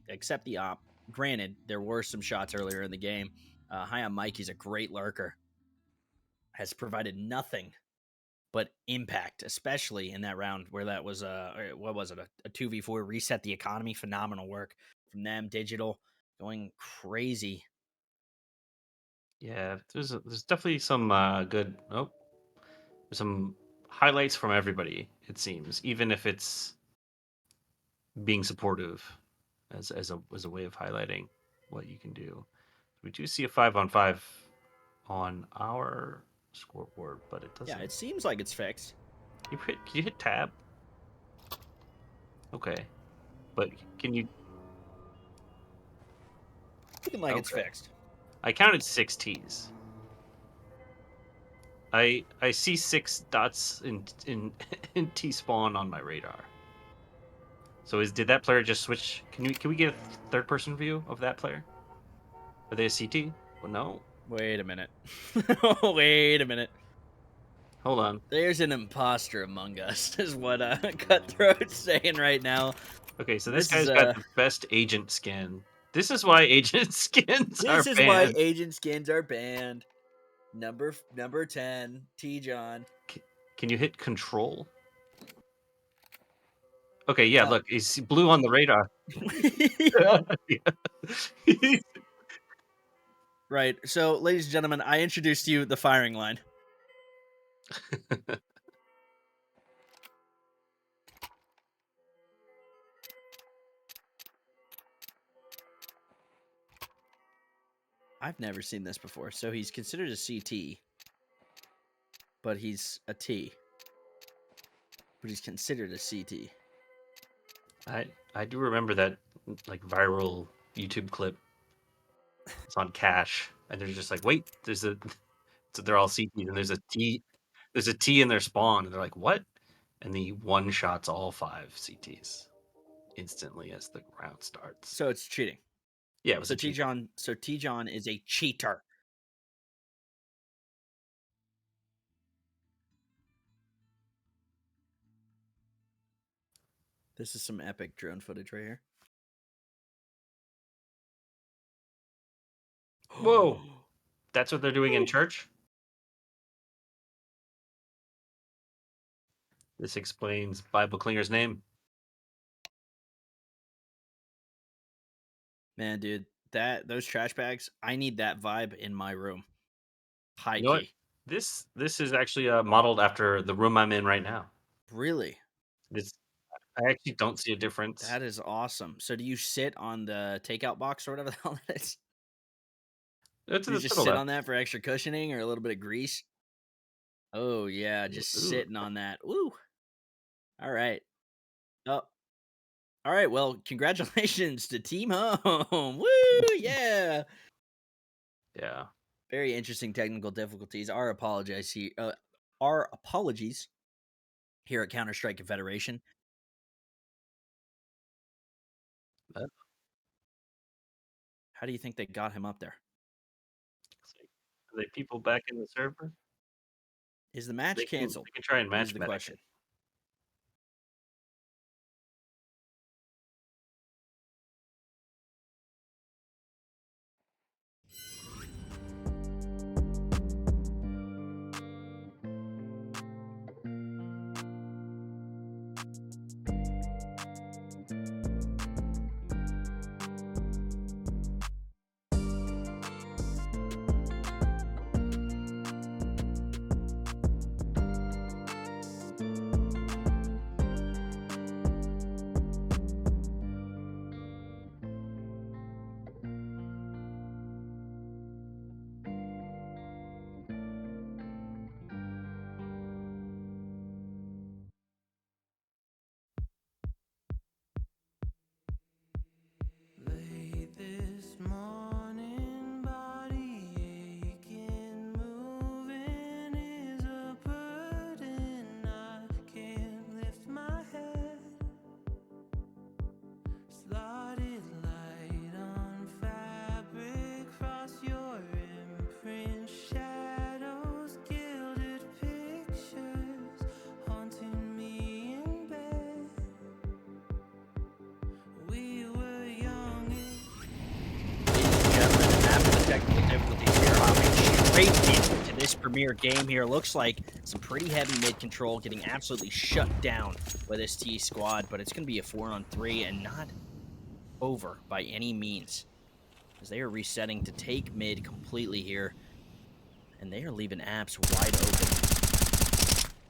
except the op. Granted, there were some shots earlier in the game. Hi-I'm Mikey's a great lurker. Has provided nothing but impact, especially in that round where that was what was it, a 2v4 reset the economy. Phenomenal work from them. Digital going crazy. Yeah, there's definitely some good. Oh, some highlights from everybody. It seems, even if it's being supportive as a way of highlighting what you can do. We do see a 5-on-5 on our scoreboard, but it doesn't. Yeah, it seems like it's fixed. Can you hit tab? Okay, but can you? Looking like it's Okay. fixed. I counted 6 Ts. I see 6 dots in T spawn on my radar. So did that player just switch? Can we get a 3rd-person view of that player? Are they a CT? Well, no. Wait a minute. Wait a minute. Hold on. There's an imposter among us, is what Cutthroat's saying right now. Okay, so this This is guy's got the best agent skin. This is why agent skins are this is why banned. agent skins are banned. Number 10, T John. Can you hit control? Okay, yeah, Oh. look, he's blue on the radar. Right. So, ladies and gentlemen, I introduced to you the firing line. I've never seen this before. So he's considered a CT, but he's a T. But he's considered a CT. I do remember that like viral YouTube clip. It's on Cash, and they're just like, wait, so they're all CTs, and there's a T in their spawn, and they're like, what? And the one shots all 5 CTs instantly as the round starts. So it's cheating. Yeah, it was So a cheat. T John is a cheater. This is some epic drone footage right here. Whoa. That's what they're doing in church? This explains Bible Clinger's name. Man, dude, those trash bags, I need that vibe in my room. High You know what? key. This is actually modeled after the room I'm in right now. Really? I actually don't see a difference. That is awesome. So do you sit on the takeout box or whatever the hell that is? It's Do you just sit on that for extra cushioning or a little bit of grease? Oh yeah, just Ooh. sitting on that. Woo. All right. Oh. All right. Well, congratulations to Team Home. Woo! Yeah. Yeah. Very interesting technical difficulties. Our apologies here at Counter-Strike Confederation. How do you think they got him up there? Are they people back in the server? Is the match canceled? They can try and match Is the medic question. it. Late this morning, body aching, moving is a burden. I can't lift my head. Slotted light on fabric, cross your imprint, shadows, gilded pictures, haunting me in bed. We were young and Ladies and gentlemen, after the technical difficulties here, hopping straight into this premier game here. Looks like some pretty heavy mid control, getting absolutely shut down by this T squad, but it's going to be a 4-on-3 and not over by any means, as they are resetting to take mid completely here, and they are leaving apps wide open.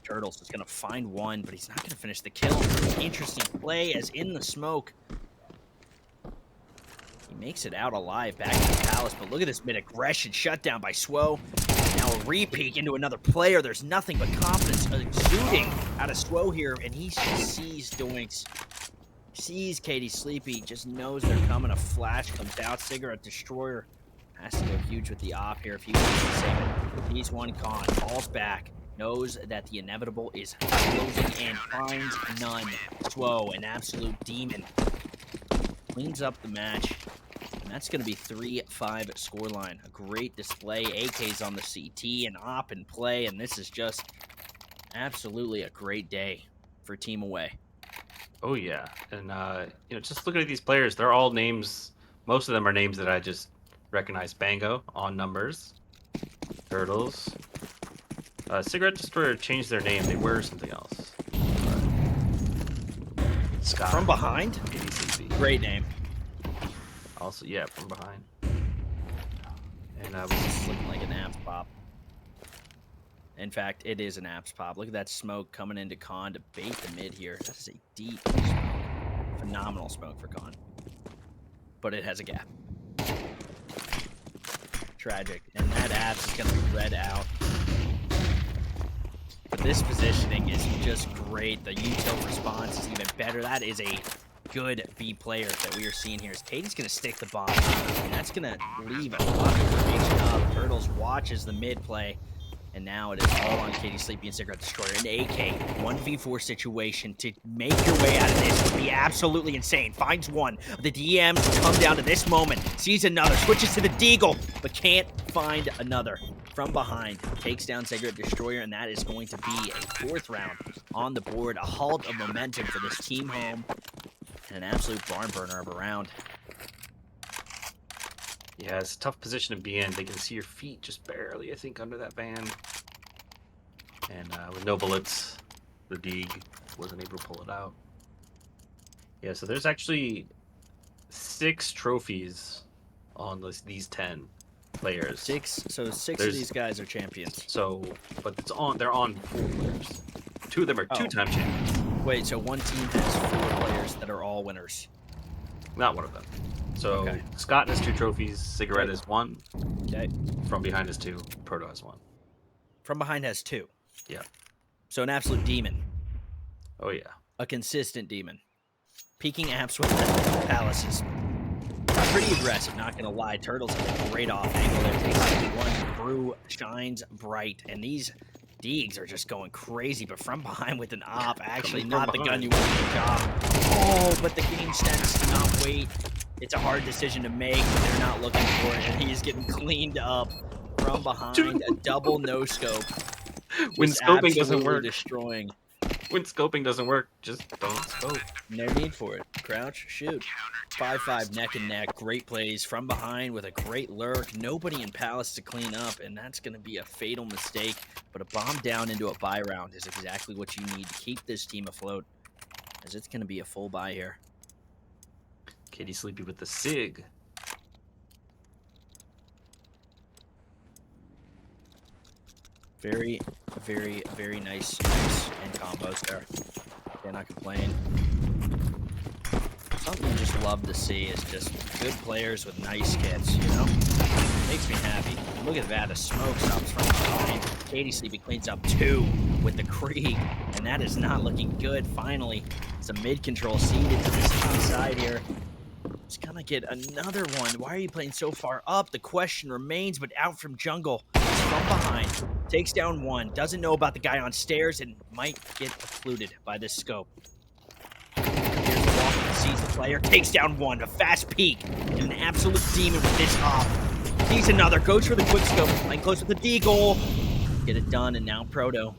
Turtles is going to find one, but he's not going to finish the kill. Interesting play as in the smoke. He makes it out alive back to the palace, but look at this mid-aggression shutdown by Swo. Now a re-peek into another player. There's nothing but confidence exuding out of Swo here, and he sees Doinks. Sees Katie sleepy, just knows they're coming. A flash comes out. Cigarette Destroyer has to go huge with the op here if he wants to save it. He's one con, falls back, knows that the inevitable is closing in, finds none. Swo, an absolute demon, cleans up the match. And that's going to be 3-5 scoreline. A great display. AK's on the CT, and op in play, and this is just Absolutely a great day for Team Away. Oh yeah, and just looking at these players, they're all names. Most of them are names that I just recognize. Bango on numbers, Turtles, Cigarette Destroyer changed their name. They were something else. Scott From behind? ADCB. Great name. Also, yeah, from behind. And This is looking like an apps pop. In fact, it is an apps pop. Look at that smoke coming into Con to bait the mid here. That is a deep smoke. Phenomenal smoke for Con. But it has a gap. Tragic. And that apps is going to be read out. But this positioning is just great. The util response is even better. That is a good B player that we are seeing here. Katie's going to stick the bomb. And that's going to leave a lot of information up. Turtles watches the mid play. And now it is all on Katie Sleepy and Cigarette Destroyer. An AK 1v4 situation to make your way out of this would be absolutely insane. Finds one. The DMs come down to this moment. Sees another. Switches to the Deagle, but can't find another. From behind, takes down Cigarette Destroyer, and that is going to be a 4th round on the board. A halt of momentum for this team home. And an absolute barn burner of a round. yeah, it's a tough position to be in. They can see your feet just barely, I think, under that van. And with no bullets, the Deeg wasn't able to pull it out. Yeah, so there's actually 6 trophies on these 10 players. 6. So 6 There's- of these guys are champions. So, but they're on 4 players. 2 of them are Oh. 2-time champions. Wait, so one team has 4 players that are all winners. Not one of them. So Okay. Scott has 2 trophies. Cigarette has 1. Okay. From behind has 2. Proto has 1. From behind has 2. Yeah. So an absolute demon. Oh yeah. A consistent demon. Peeking apps with palaces. Pretty aggressive, not gonna lie. Turtles have a great off angle there. Takes one. Brew shines bright. And these Deegs are just going crazy, but from behind with an op. Actually, Coming from not the gun behind. you want to job. Oh, but the game sense to not wait. It's a hard decision to make, but they're not looking for it, and he's getting cleaned up from behind. A double no scope. When Just scoping doesn't absolutely work, destroying. when scoping doesn't work, just don't scope. No need for it. Crouch, shoot. 5-5 neck and neck. Great plays from behind with a great lurk. Nobody in Palace to clean up, and that's going to be a fatal mistake. But a bomb down into a buy round is exactly what you need to keep this team afloat, as it's going to be a full buy here. Katie Sleepy with the SIG. Very, very, very nice use and combos there. Cannot complain. Something you just love to see is just good players with nice kits, you know? Makes me happy. Look at that, the smoke stops from behind. Katie Sleepy cleans up 2 with the Krieg, and that is not looking good. Finally, some mid-control seeded to this top side here. Just gonna get another one. Why are you playing so far up? The question remains, but out from jungle. From behind. Takes down 1. Doesn't know about the guy on stairs and might get occluded by this scope. Here's the walk. Sees the player. Takes down 1. A fast peek. And an absolute demon with this op. Sees another. Goes for the quick scope. Playing close with the D-goal. Get it done. And now Proto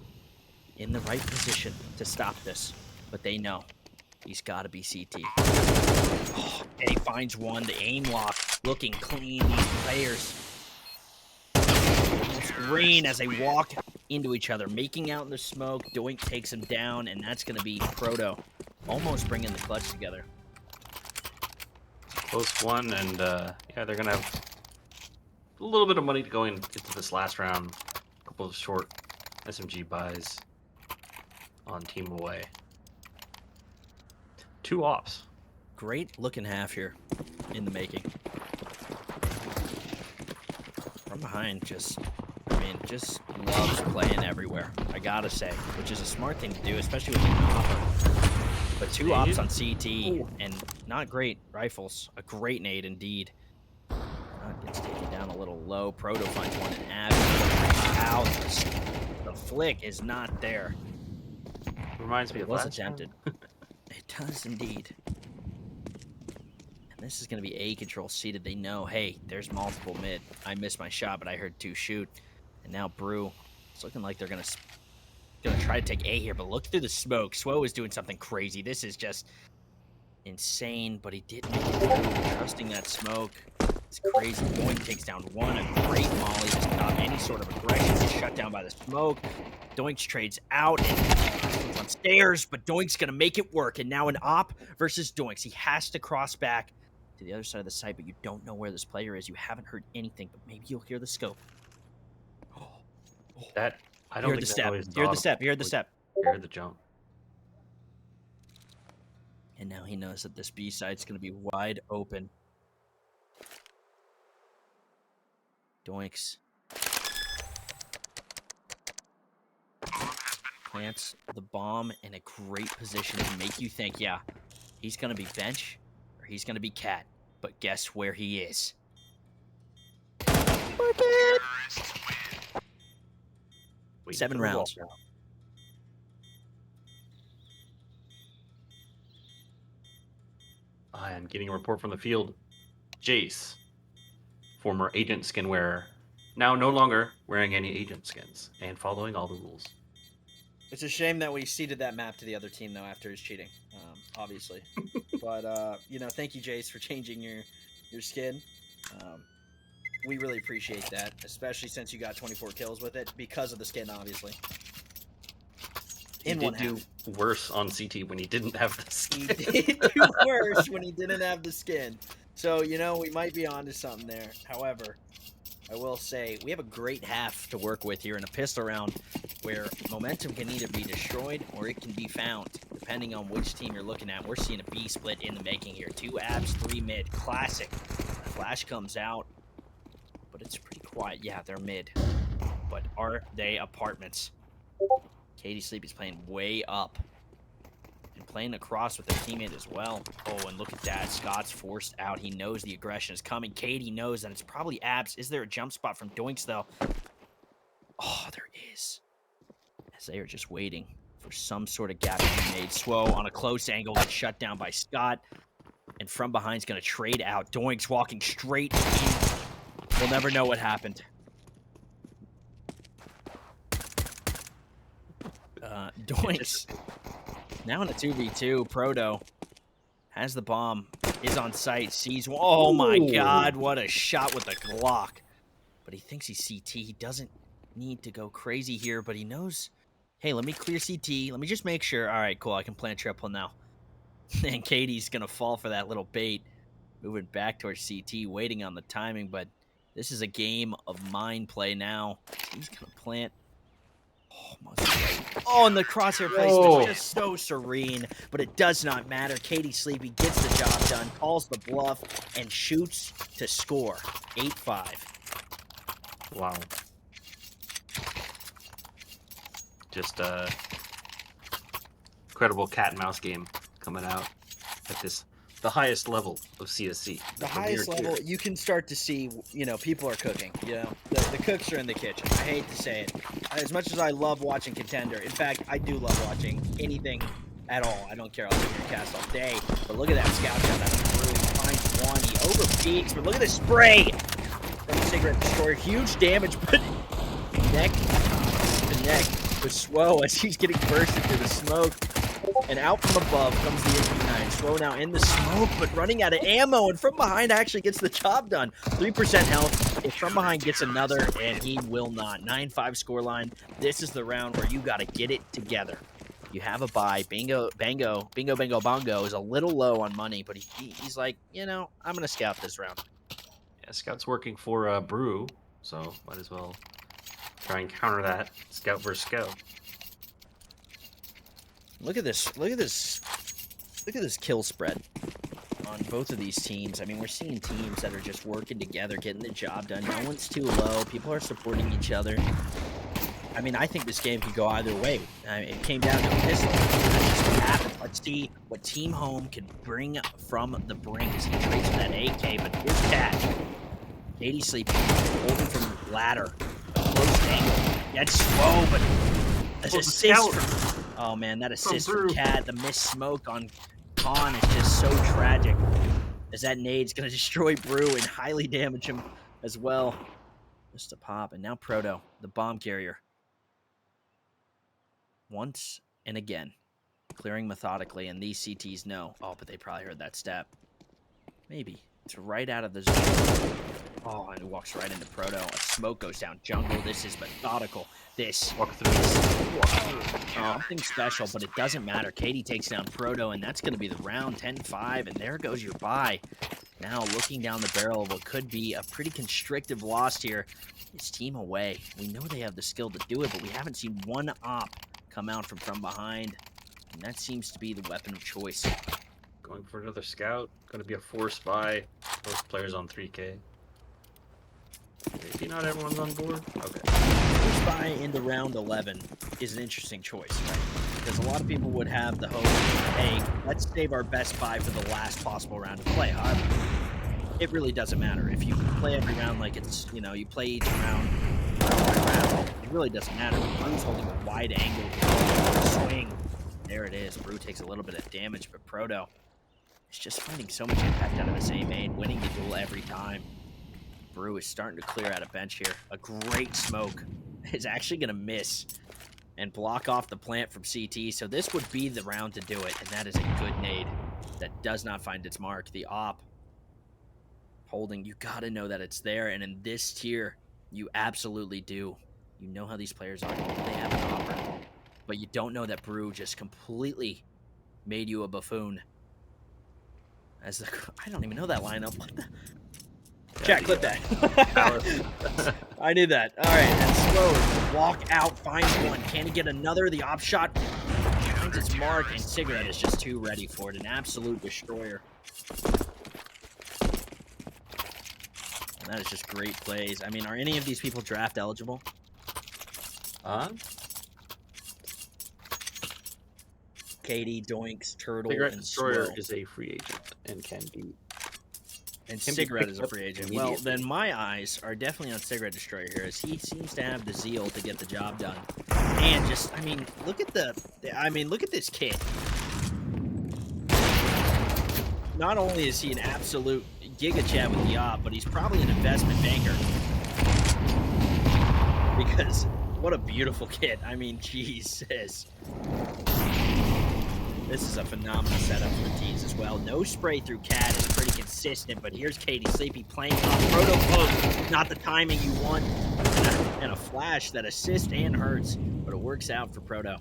in the right position to stop this. But they know. He's got to be CT. Oh, and he finds 1. The aim lock looking clean. These players almost green as they walk into each other, making out in the smoke. Doink takes him down, and that's going to be Proto almost bringing the clutch together. Close one, and yeah, they're gonna have a little bit of money to go into this last round. A couple of short SMG buys on Team Away. 2 ops. Great looking half here in the making. From behind, just loves playing everywhere, I gotta say, which is a smart thing to do, especially with an offer. But 2 ops on CT, and not great rifles. A great nade indeed. Gets taken down a little low. Proto finds 1 in Ab. Out. The flick is not there. Reminds me It of was last time. attempted. It does indeed. And this is going to be A control seated. They know, hey, there's multiple mid. I missed my shot, but I heard 2 shoot. And now Brew, it's looking like they're going to gonna try to take A here, but look through the smoke. Swo is doing something crazy. This is just insane, but he did make it through. Trusting that smoke. It's crazy. Doink takes down one. A great molly to stop any sort of aggression. It's shut down by the smoke. Doinks trades out and on stairs, but Doink's gonna make it work. And now an op versus Doinks. He has to cross back to the other side of the site, but you don't know where this player is. You haven't heard anything, but maybe you'll hear the scope. That I You don't heard the think that step. noise is You heard the audible. step. You heard the Like, step. you heard the jump. And now he knows that this B side's going to be wide open. Doinks. Plants the bomb in a great position to make you think, yeah, he's going to be bench or he's going to be cat. But guess where he is? Wait 7 for the rounds. wall. I am getting a report from the field. Jace, former agent skin wearer, now no longer wearing any agent skins and following all the rules. It's a shame that we ceded that map to the other team, though, after his cheating, obviously. But, thank you, Jace, for changing your skin. We really appreciate that, especially since you got 24 kills with it, because of the skin, obviously. He In did one do half. worse on CT when he didn't have the He skin. did do worse when he didn't have the skin. So, we might be onto something there. However, I will say, we have a great half to work with here in a pistol round where momentum can either be destroyed or it can be found, depending on which team you're looking at. We're seeing a B split in the making here. 2 abs, 3 mid. Classic. Flash comes out, but it's pretty quiet. Yeah, they're mid. But are they apartments? Katie Sleep is playing way up and playing across with their teammate as well. Oh, and look at that. Scott's forced out. He knows the aggression is coming. Katie knows that it's probably abs. Is there a jump spot from Doinks, though? Oh, there is. As they are just waiting for some sort of gap to be made. Swo on a close angle gets shut down by Scott. And from behind is going to trade out. Doinks walking straight in. We'll never know what happened. Doinks. Now in a 2v2, Proto has the bomb, is on site, sees... Oh my god, what a shot with the Glock. But he thinks he's CT. He doesn't need to go crazy here, but he knows... Hey, let me clear CT. Let me just make sure. All right, cool, I can plant triple now. And Katie's going to fall for that little bait. Moving back towards CT, waiting on the timing, but this is a game of mind play now. He's going to plant... Oh, and the crosshair placement is just so serene, but it does not matter. Katie Sleepy gets the job done, calls the bluff, and shoots to score. 8-5. Wow. Just incredible cat and mouse game coming out at the highest level of CSC. The highest level, you can start to see, people are cooking. The cooks are in the kitchen. I hate to say it. As much as I love watching Contender, in fact, I do love watching anything at all. I don't care. I'll do your cast all day. But look at that scout shot. That's really finds one. He overpeaks, but look at the spray from the Cigarette Destroyer. Huge damage, but neck to neck with Swo as he's getting bursted through the smoke. And out from above comes the MP9. Swo now in the smoke, but running out of ammo. And from behind actually gets the job done. 3% health. If from behind gets another, and he will not. 9-5 scoreline. This is the round where you got to get it together. You have a buy. Bingo, Bango is a little low on money, but he's like, I'm going to scout this round. Yeah, Scout's working for Brew, so might as well try and counter that. Scout versus Scout. Look at this kill spread on both of these teams. I mean, we're seeing teams that are just working together, getting the job done. No one's too low. People are supporting each other. I mean, I think this game could go either way. It came down to this. That's what happened. Let's see what Team Home can bring from the brink as he trades for that AK. But here's Catch. 80 sleeping, holding from ladder. A close angle. That's slow, but that's assist from... Oh, man, that assist from Cat, the missed smoke on Khan is just so tragic. As that nade's going to destroy Brew and highly damage him as well. Just a pop. And now Proto, the bomb carrier. once and again, clearing methodically, and these CTs know. Oh, but they probably heard that step. Maybe. It's right out of the zone. Oh, and it walks right into Proto. A smoke goes down jungle. This is methodical. This. Walk through this. Something special, but it doesn't matter. Katie takes down Proto, and that's going to be the round 10-5, and there goes your bye. Now looking down the barrel of what could be a pretty constrictive loss here. It's team away. We know they have the skill to do it, but we haven't seen one op come out from behind, and that seems to be the weapon of choice. Going for another scout. Going to be a force buy. Both players on 3K. Maybe not everyone's on board. Okay. Force buy into round 11 is an interesting choice, right? Because a lot of people would have the hope, hey, let's save our best buy for the last possible round of play. However, it really doesn't matter. If you play every round like it's, you play each round by round, it really doesn't matter. Brew's holding a wide angle swing. There it is. Brew takes a little bit of damage, but Proto is just finding so much impact out of this A main, winning the duel every time. Brew is starting to clear out a bench here. A great smoke is actually going to miss and block off the plant from CT. So this would be the round to do it, and that is a good nade that does not find its mark. The op holding, you got to know that it's there, and in this tier, you absolutely do. You know how these players are. They have an offer, but you don't know that Brew just completely made you a buffoon. I don't even know that lineup. What the? Chat, clip that. I knew that. All right, and slow. Walk out, finds one. Can he get another? The op shot finds its mark, and Cigarette is just too ready for it. An absolute destroyer. And that is just great plays. I mean, are any of these people draft eligible? Katie, Doinks, Turtle, Cigarette and Destroyer Slow. is a free agent and can be. And Can be Cigarette picked is a up free agent. Well, immediately. then my eyes are definitely on Cigarette Destroyer here, as he seems to have the zeal to get the job done. And just, I mean, look at look at this kid. Not only is he an absolute giga chat with the op, but he's probably an investment banker. Because what a beautiful kid. I mean, Jesus. This is a phenomenal setup for the teams as well. No spray through Cat is pretty consistent, but here's Katie Sleepy playing off Proto post. Not the timing you want. And a flash that assists and hurts, but it works out for Proto.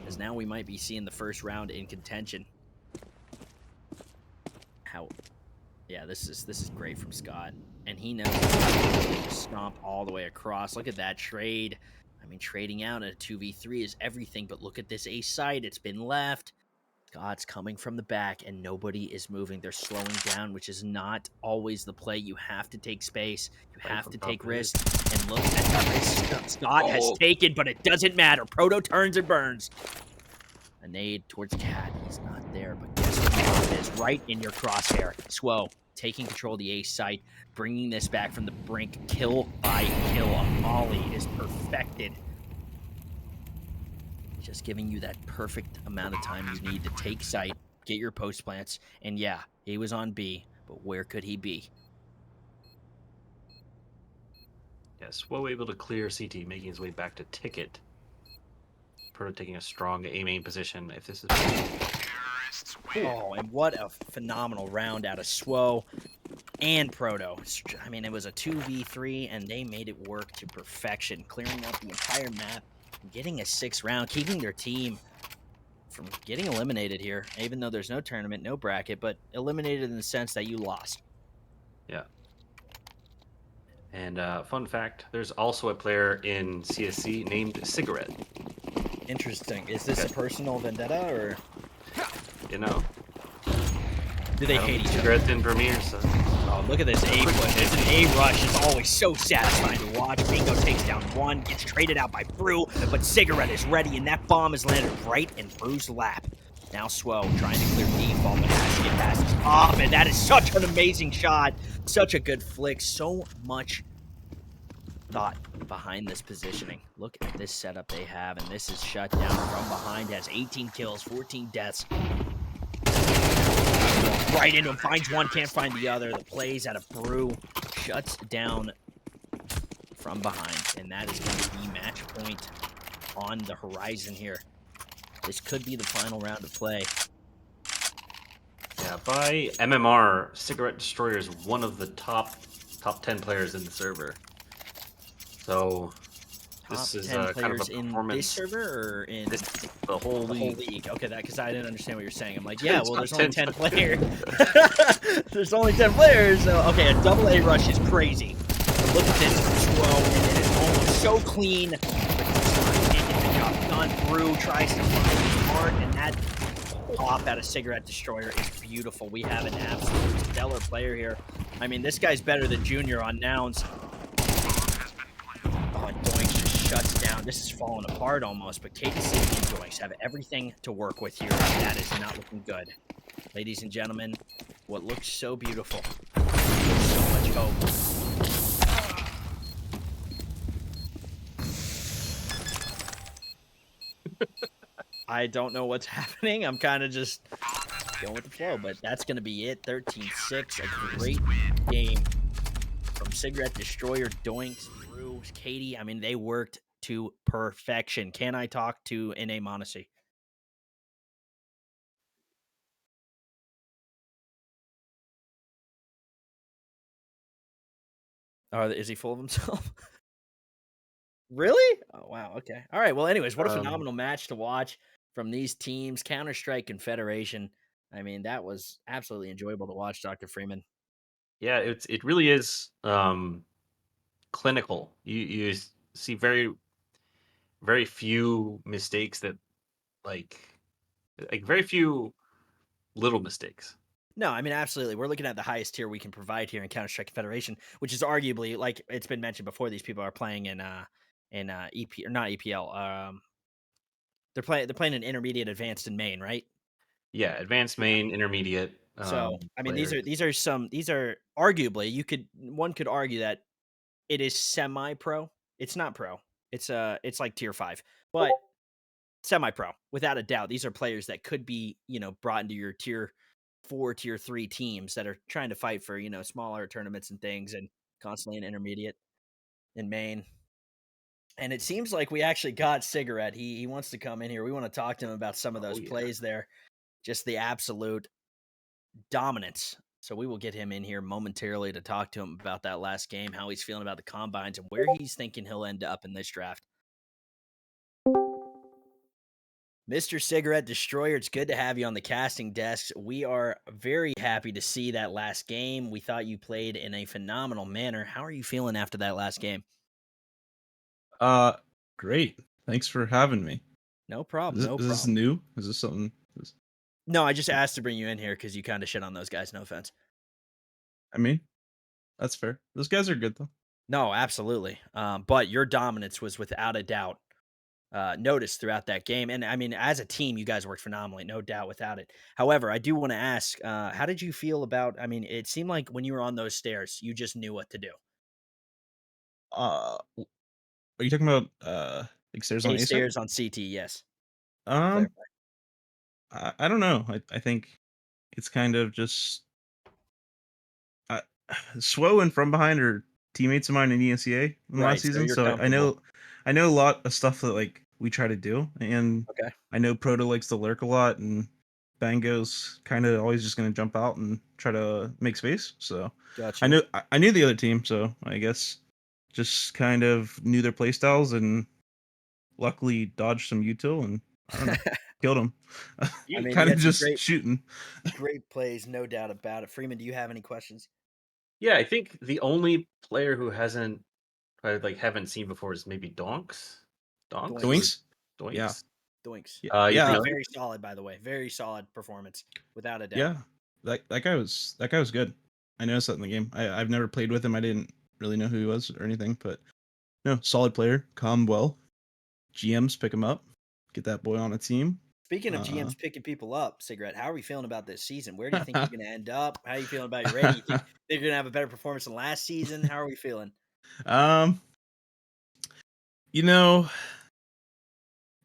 As now we might be seeing the first round in contention. Yeah, this is great from Scott. And he knows to stomp all the way across. Look at that trade. I mean, trading out at a 2v3 is everything, but look at this ace side. It's been left. Scott's coming from the back, and nobody is moving. They're slowing down, which is not always the play. You have to take space. You have to take risks. And look at the risk Scott has taken, but it doesn't matter. Proto turns and burns. A nade towards Cat. He's not there, but guess what? It is right in your crosshair. Swo taking control of the ace site, bringing this back from the brink. Kill by kill. A molly is perfected. Just giving you that perfect amount of time you need to take sight, get your post plants, and yeah, he was on B, but where could he be? Yes, well able to clear CT, making his way back to Ticket. Proto taking a strong A main position. If this is Oh, and what a phenomenal round out of Swo and Proto. I mean, it was a 2v3, and they made it work to perfection, clearing out the entire map, getting a 6th round, keeping their team from getting eliminated here, even though there's no tournament, no bracket, but eliminated in the sense that you lost. Yeah. And fun fact, there's also a player in CSC named Cigarette. Interesting. Is this a personal vendetta, or You know? do they hate each other? Cigarette in Premiere, so. Oh, look at this A push. This an A rush is always so satisfying to watch. Bingo takes down one, gets traded out by Brew, but Cigarette is ready, and that bomb is landed right in Brew's lap. Now Swo trying to clear default, but has to get past his off, and that is such an amazing shot. Such a good flick. So much thought behind this positioning. Look at this setup they have, and this is shut down from behind. Has 18 kills, 14 deaths. Right into him, finds one, can't find the other. The plays out of Brew shuts down from behind, and that is going to be match point on the horizon here. This could be the final round of play. Yeah, by MMR, Cigarette Destroyer is one of the top 10 players in the server. So Top this is 10 kind of a players in this performance. server or in The whole the whole league. league? Okay, that because I didn't understand what you're saying. I'm like, yeah, well, Top there's only 10 10 players. There's only 10 players. So, okay, a double A rush is crazy. Look at this throw, and it is almost so clean. But can't get the job done. Through tries to find his mark, and that pop out of Cigarette Destroyer is beautiful. We have an absolute stellar player here. I mean, this guy's better than Junior on Nouns. Oh, and Doinks just shuts down. This is falling apart almost, but KDC and Doinks have everything to work with here. That is not looking good. Ladies and gentlemen, what looks so beautiful. So much hope. I don't know what's happening. I'm kind of just going with the flow, but that's going to be it. 13-6, a great game from Cigarette Destroyer, Doinks, through Katie. I mean, they worked to perfection. Can I talk to NA Monacy? Is he full of himself? Really? Oh, wow. Okay. All right. Well, anyways, what a phenomenal match to watch from these teams. Counter-Strike Confederation. I mean, that was absolutely enjoyable to watch, Dr. Freeman. Yeah, it really is clinical. You see very few mistakes that like very few little mistakes. No, I mean, absolutely. We're looking at the highest tier we can provide here in Counter-Strike Confederation, which is arguably, like it's been mentioned before, these people are playing in EP or not EPL. They're playing an intermediate, advanced, and main, right? Yeah, advanced main, intermediate. So, I mean, Players. these are arguably one could argue that it is semi-pro. It's not pro. It's like tier 5, but semi-pro without a doubt. These are players that could be, brought into your tier 4, tier 3 teams that are trying to fight for, smaller tournaments and things, and constantly in intermediate and main. And it seems like we actually got Cigarette. He wants to come in here. We want to talk to him about some of those plays there. Just the absolute dominance. So we will get him in here momentarily to talk to him about that last game, how he's feeling about the combines, and where he's thinking he'll end up in this draft. Mr. Cigarette Destroyer, it's good to have you on the casting desks. We are very happy to see that last game. We thought you played in a phenomenal manner. How are you feeling after that last game? Great. Thanks for having me. No problem. Is this new? Is this something? No, I just asked to bring you in here because you kind of shit on those guys. No offense. I mean, that's fair. Those guys are good though. No, absolutely. But your dominance was without a doubt noticed throughout that game. And I mean, as a team, you guys worked phenomenally, no doubt without it. However, I do want to ask, how did you feel about, I mean, it seemed like when you were on those stairs, you just knew what to do. Are you talking about like stairs on A Stairs on CT, yes. I don't know. I think it's kind of just Swo and From Behind are teammates of mine in ENCA in Right, last so season, you're so I know comfortable. a lot of stuff that like we try to do, and Okay. I know Proto likes to lurk a lot, and Bango's kind of always just going to jump out and try to make space. So Gotcha. I knew the other team, so I guess just kind of knew their playstyles and luckily dodged some util and I don't know, killed him. I mean, kind you of had some just shooting. great plays, no doubt about it. Freeman, do you have any questions? Yeah, I think the only player who haven't seen before is maybe Donks. Doinks? Yeah. Doinks. Yeah. Very solid, by the way. Very solid performance, without a doubt. Yeah. That guy was good. I noticed that in the game. I've never played with him. I didn't really know who he was or anything, but no, solid player, calm well. GMs pick him up, get that boy on a team. Speaking of GMs picking people up, Cigarette, how are we feeling about this season? Where do you think you're going to end up? How are you feeling about your rating? You think they're going to have a better performance than last season? How are we feeling?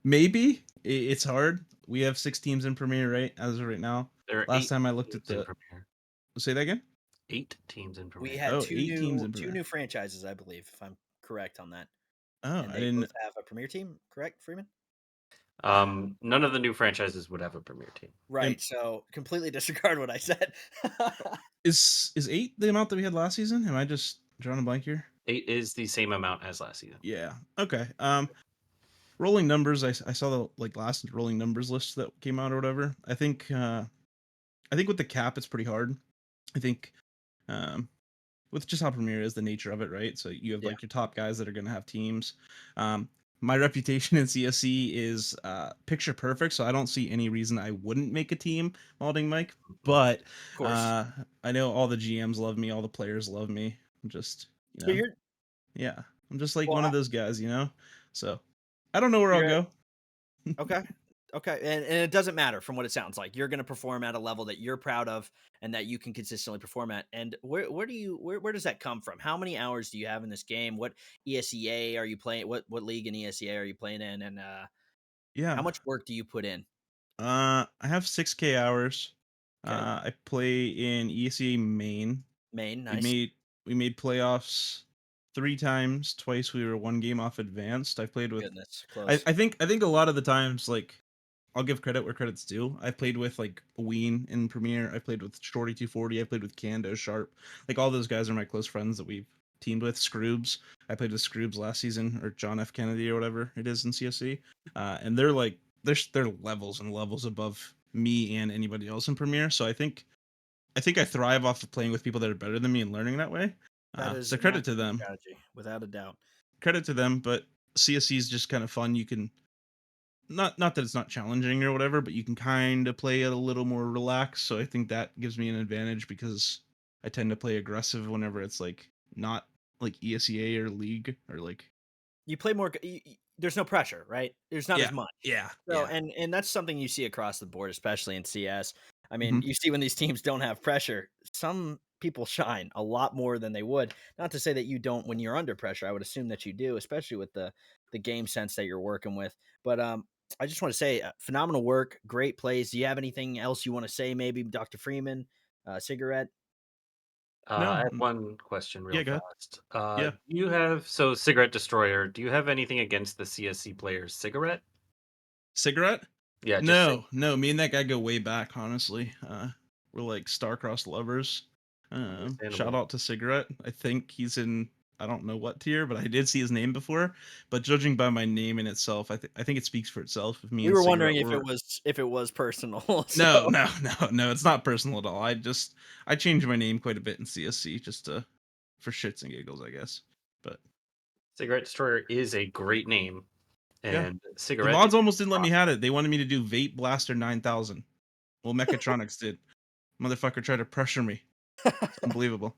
Maybe it's hard. We have 6 teams in Premier, right? As of right now. Last time I looked at the Premier. Say that again? 8 teams in Premier. We had two new franchises, I believe, if I'm correct on that. Oh, and I they didn't. both have a Premier team, correct, Freeman? None of the new franchises would have a premier team. Right. So completely disregard what I said. Is 8 the amount that we had last season? Am I just drawing a blank here? 8 is the same amount as last season. Yeah. Okay. Rolling numbers. I saw the like last rolling numbers list that came out or whatever. I think with the cap, it's pretty hard. I think um, with just how Premier is, the nature of it, right? So you have Yeah. like your top guys that are going to have teams. Um, my reputation in CSC is picture perfect, so I don't see any reason I wouldn't make a team, Malding Mike. But Of course. I know all the GMs love me, all the players love me. I'm just, So you're yeah, I'm just like well, one of those guys, So I don't know where I'll you're go. okay. Okay. And it doesn't matter from what it sounds like. You're going to perform at a level that you're proud of and that you can consistently perform at. And where does that come from? How many hours do you have in this game? What ESEA are you playing? What league in ESEA are you playing in? And how Yeah. much work do you put in? I have 6K hours. Okay. I play in ECA main. Maine, We nice. made we made playoffs 3 times. Twice we were 1 game off advanced. I've played with. Goodness, close. I think a lot of the times, like, I'll give credit where credit's due. I've played with like Ween in Premiere. I played with Shorty 240. I played with Kando Sharp. Like all those guys are my close friends that we've teamed with. Scroobs. I played with Scroobs last season, or John F. Kennedy or whatever it is in CSC. And they're like they're levels and levels above me and anybody else in Premiere. So I think I thrive off of playing with people that are better than me and learning that way. That is So an credit to excellent them. strategy, without a doubt. Credit to them. But CSC is just kind of fun. You can not that it's not challenging or whatever, but you can kind of play it a little more relaxed. So I think that gives me an advantage because I tend to play aggressive whenever it's like not like ESEA or league or like You play more. There's no pressure, right? There's not as yeah much. yeah So, yeah. and that's something you see across the board, especially in CS. I mean, Hmm. you see when these teams don't have pressure, some people shine a lot more than they would. Not to say that you don't when you're under pressure. I would assume that you do, especially with the game sense that you're working with. But I just want to say, phenomenal work, great plays. Do you have anything else you want to say? Maybe Dr. Freeman, Cigarette. I No, have one question real yeah, go ahead. fast. Yeah, Do you have Cigarette Destroyer? Do you have anything against the CSC players? Cigarette? cigarette. Yeah, just No, me and that guy go way back, honestly. We're like star-crossed lovers. Shout understandable. out to Cigarette. I think he's in I don't know what tier, but I did see his name before. But judging by my name in itself, I think it speaks for itself. If me We and were Cigarette wondering were if it was personal. no, So no, it's not personal at all. I changed my name quite a bit in CSC just to for shits and giggles, I guess. But Cigarette Destroyer is a great name, yeah, and the Cigarette is mods almost didn't let me awesome. have it. They wanted me to do Vape Blaster 9000. Well, Mechatronics did. Motherfucker tried to pressure me. It's unbelievable.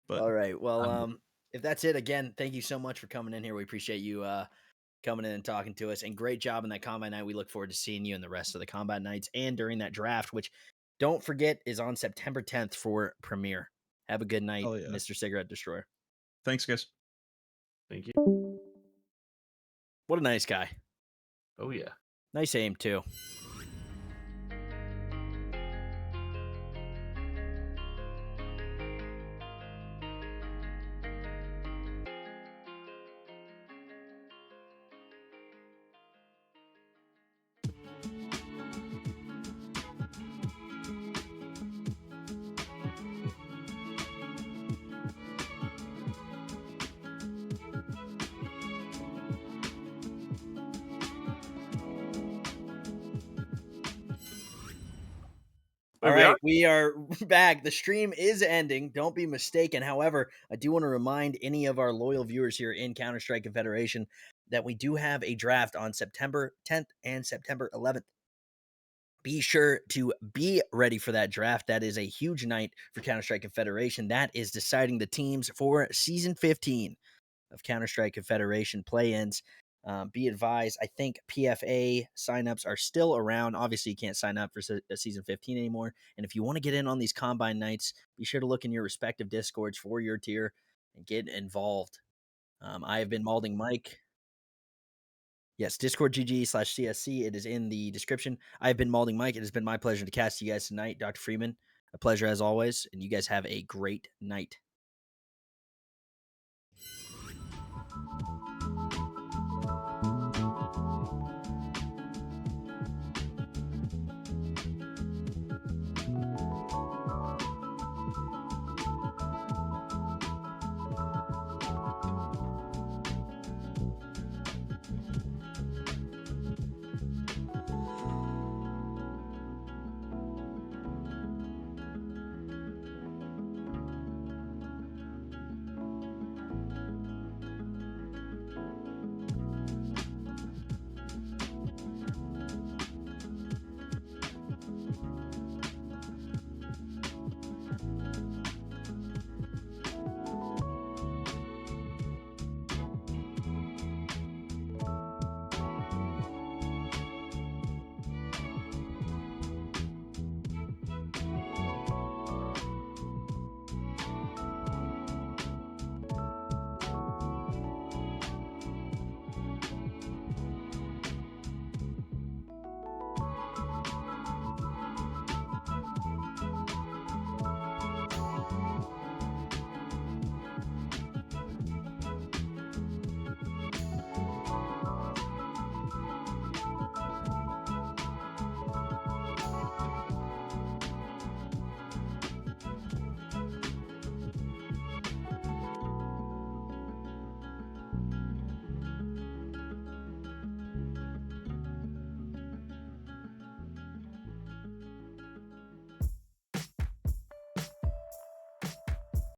But all right. Well, Um, if that's it, again, thank you so much for coming in here. We appreciate you coming in and talking to us. And great job in that combat night. We look forward to seeing you in the rest of the combat nights and during that draft, which don't forget is on September 10th for premiere. Have a good night, hell yeah. Mr. Cigarette Destroyer. Thanks, guys. thank you. What a nice guy. Oh yeah. Nice aim, too. All Wait, we are? right, we are back. The stream is ending. Don't be mistaken. However, I do want to remind any of our loyal viewers here in Counter Strike Confederation that we do have a draft on September 10th and September 11th. Be sure to be ready for that draft. That is a huge night for Counter Strike Confederation. That is deciding the teams for season 15 of Counter Strike Confederation play-ins. Be advised, I think PFA signups are still around. Obviously, you can't sign up for season 15 anymore. And if you want to get in on these combine nights, be sure to look in your respective discords for your tier and get involved. I have been Malding Mike. Yes, Discord GG/CSC. It is in the description. I've been Malding Mike. It has been my pleasure to cast you guys tonight. Dr. Freeman, a pleasure as always. And you guys have a great night.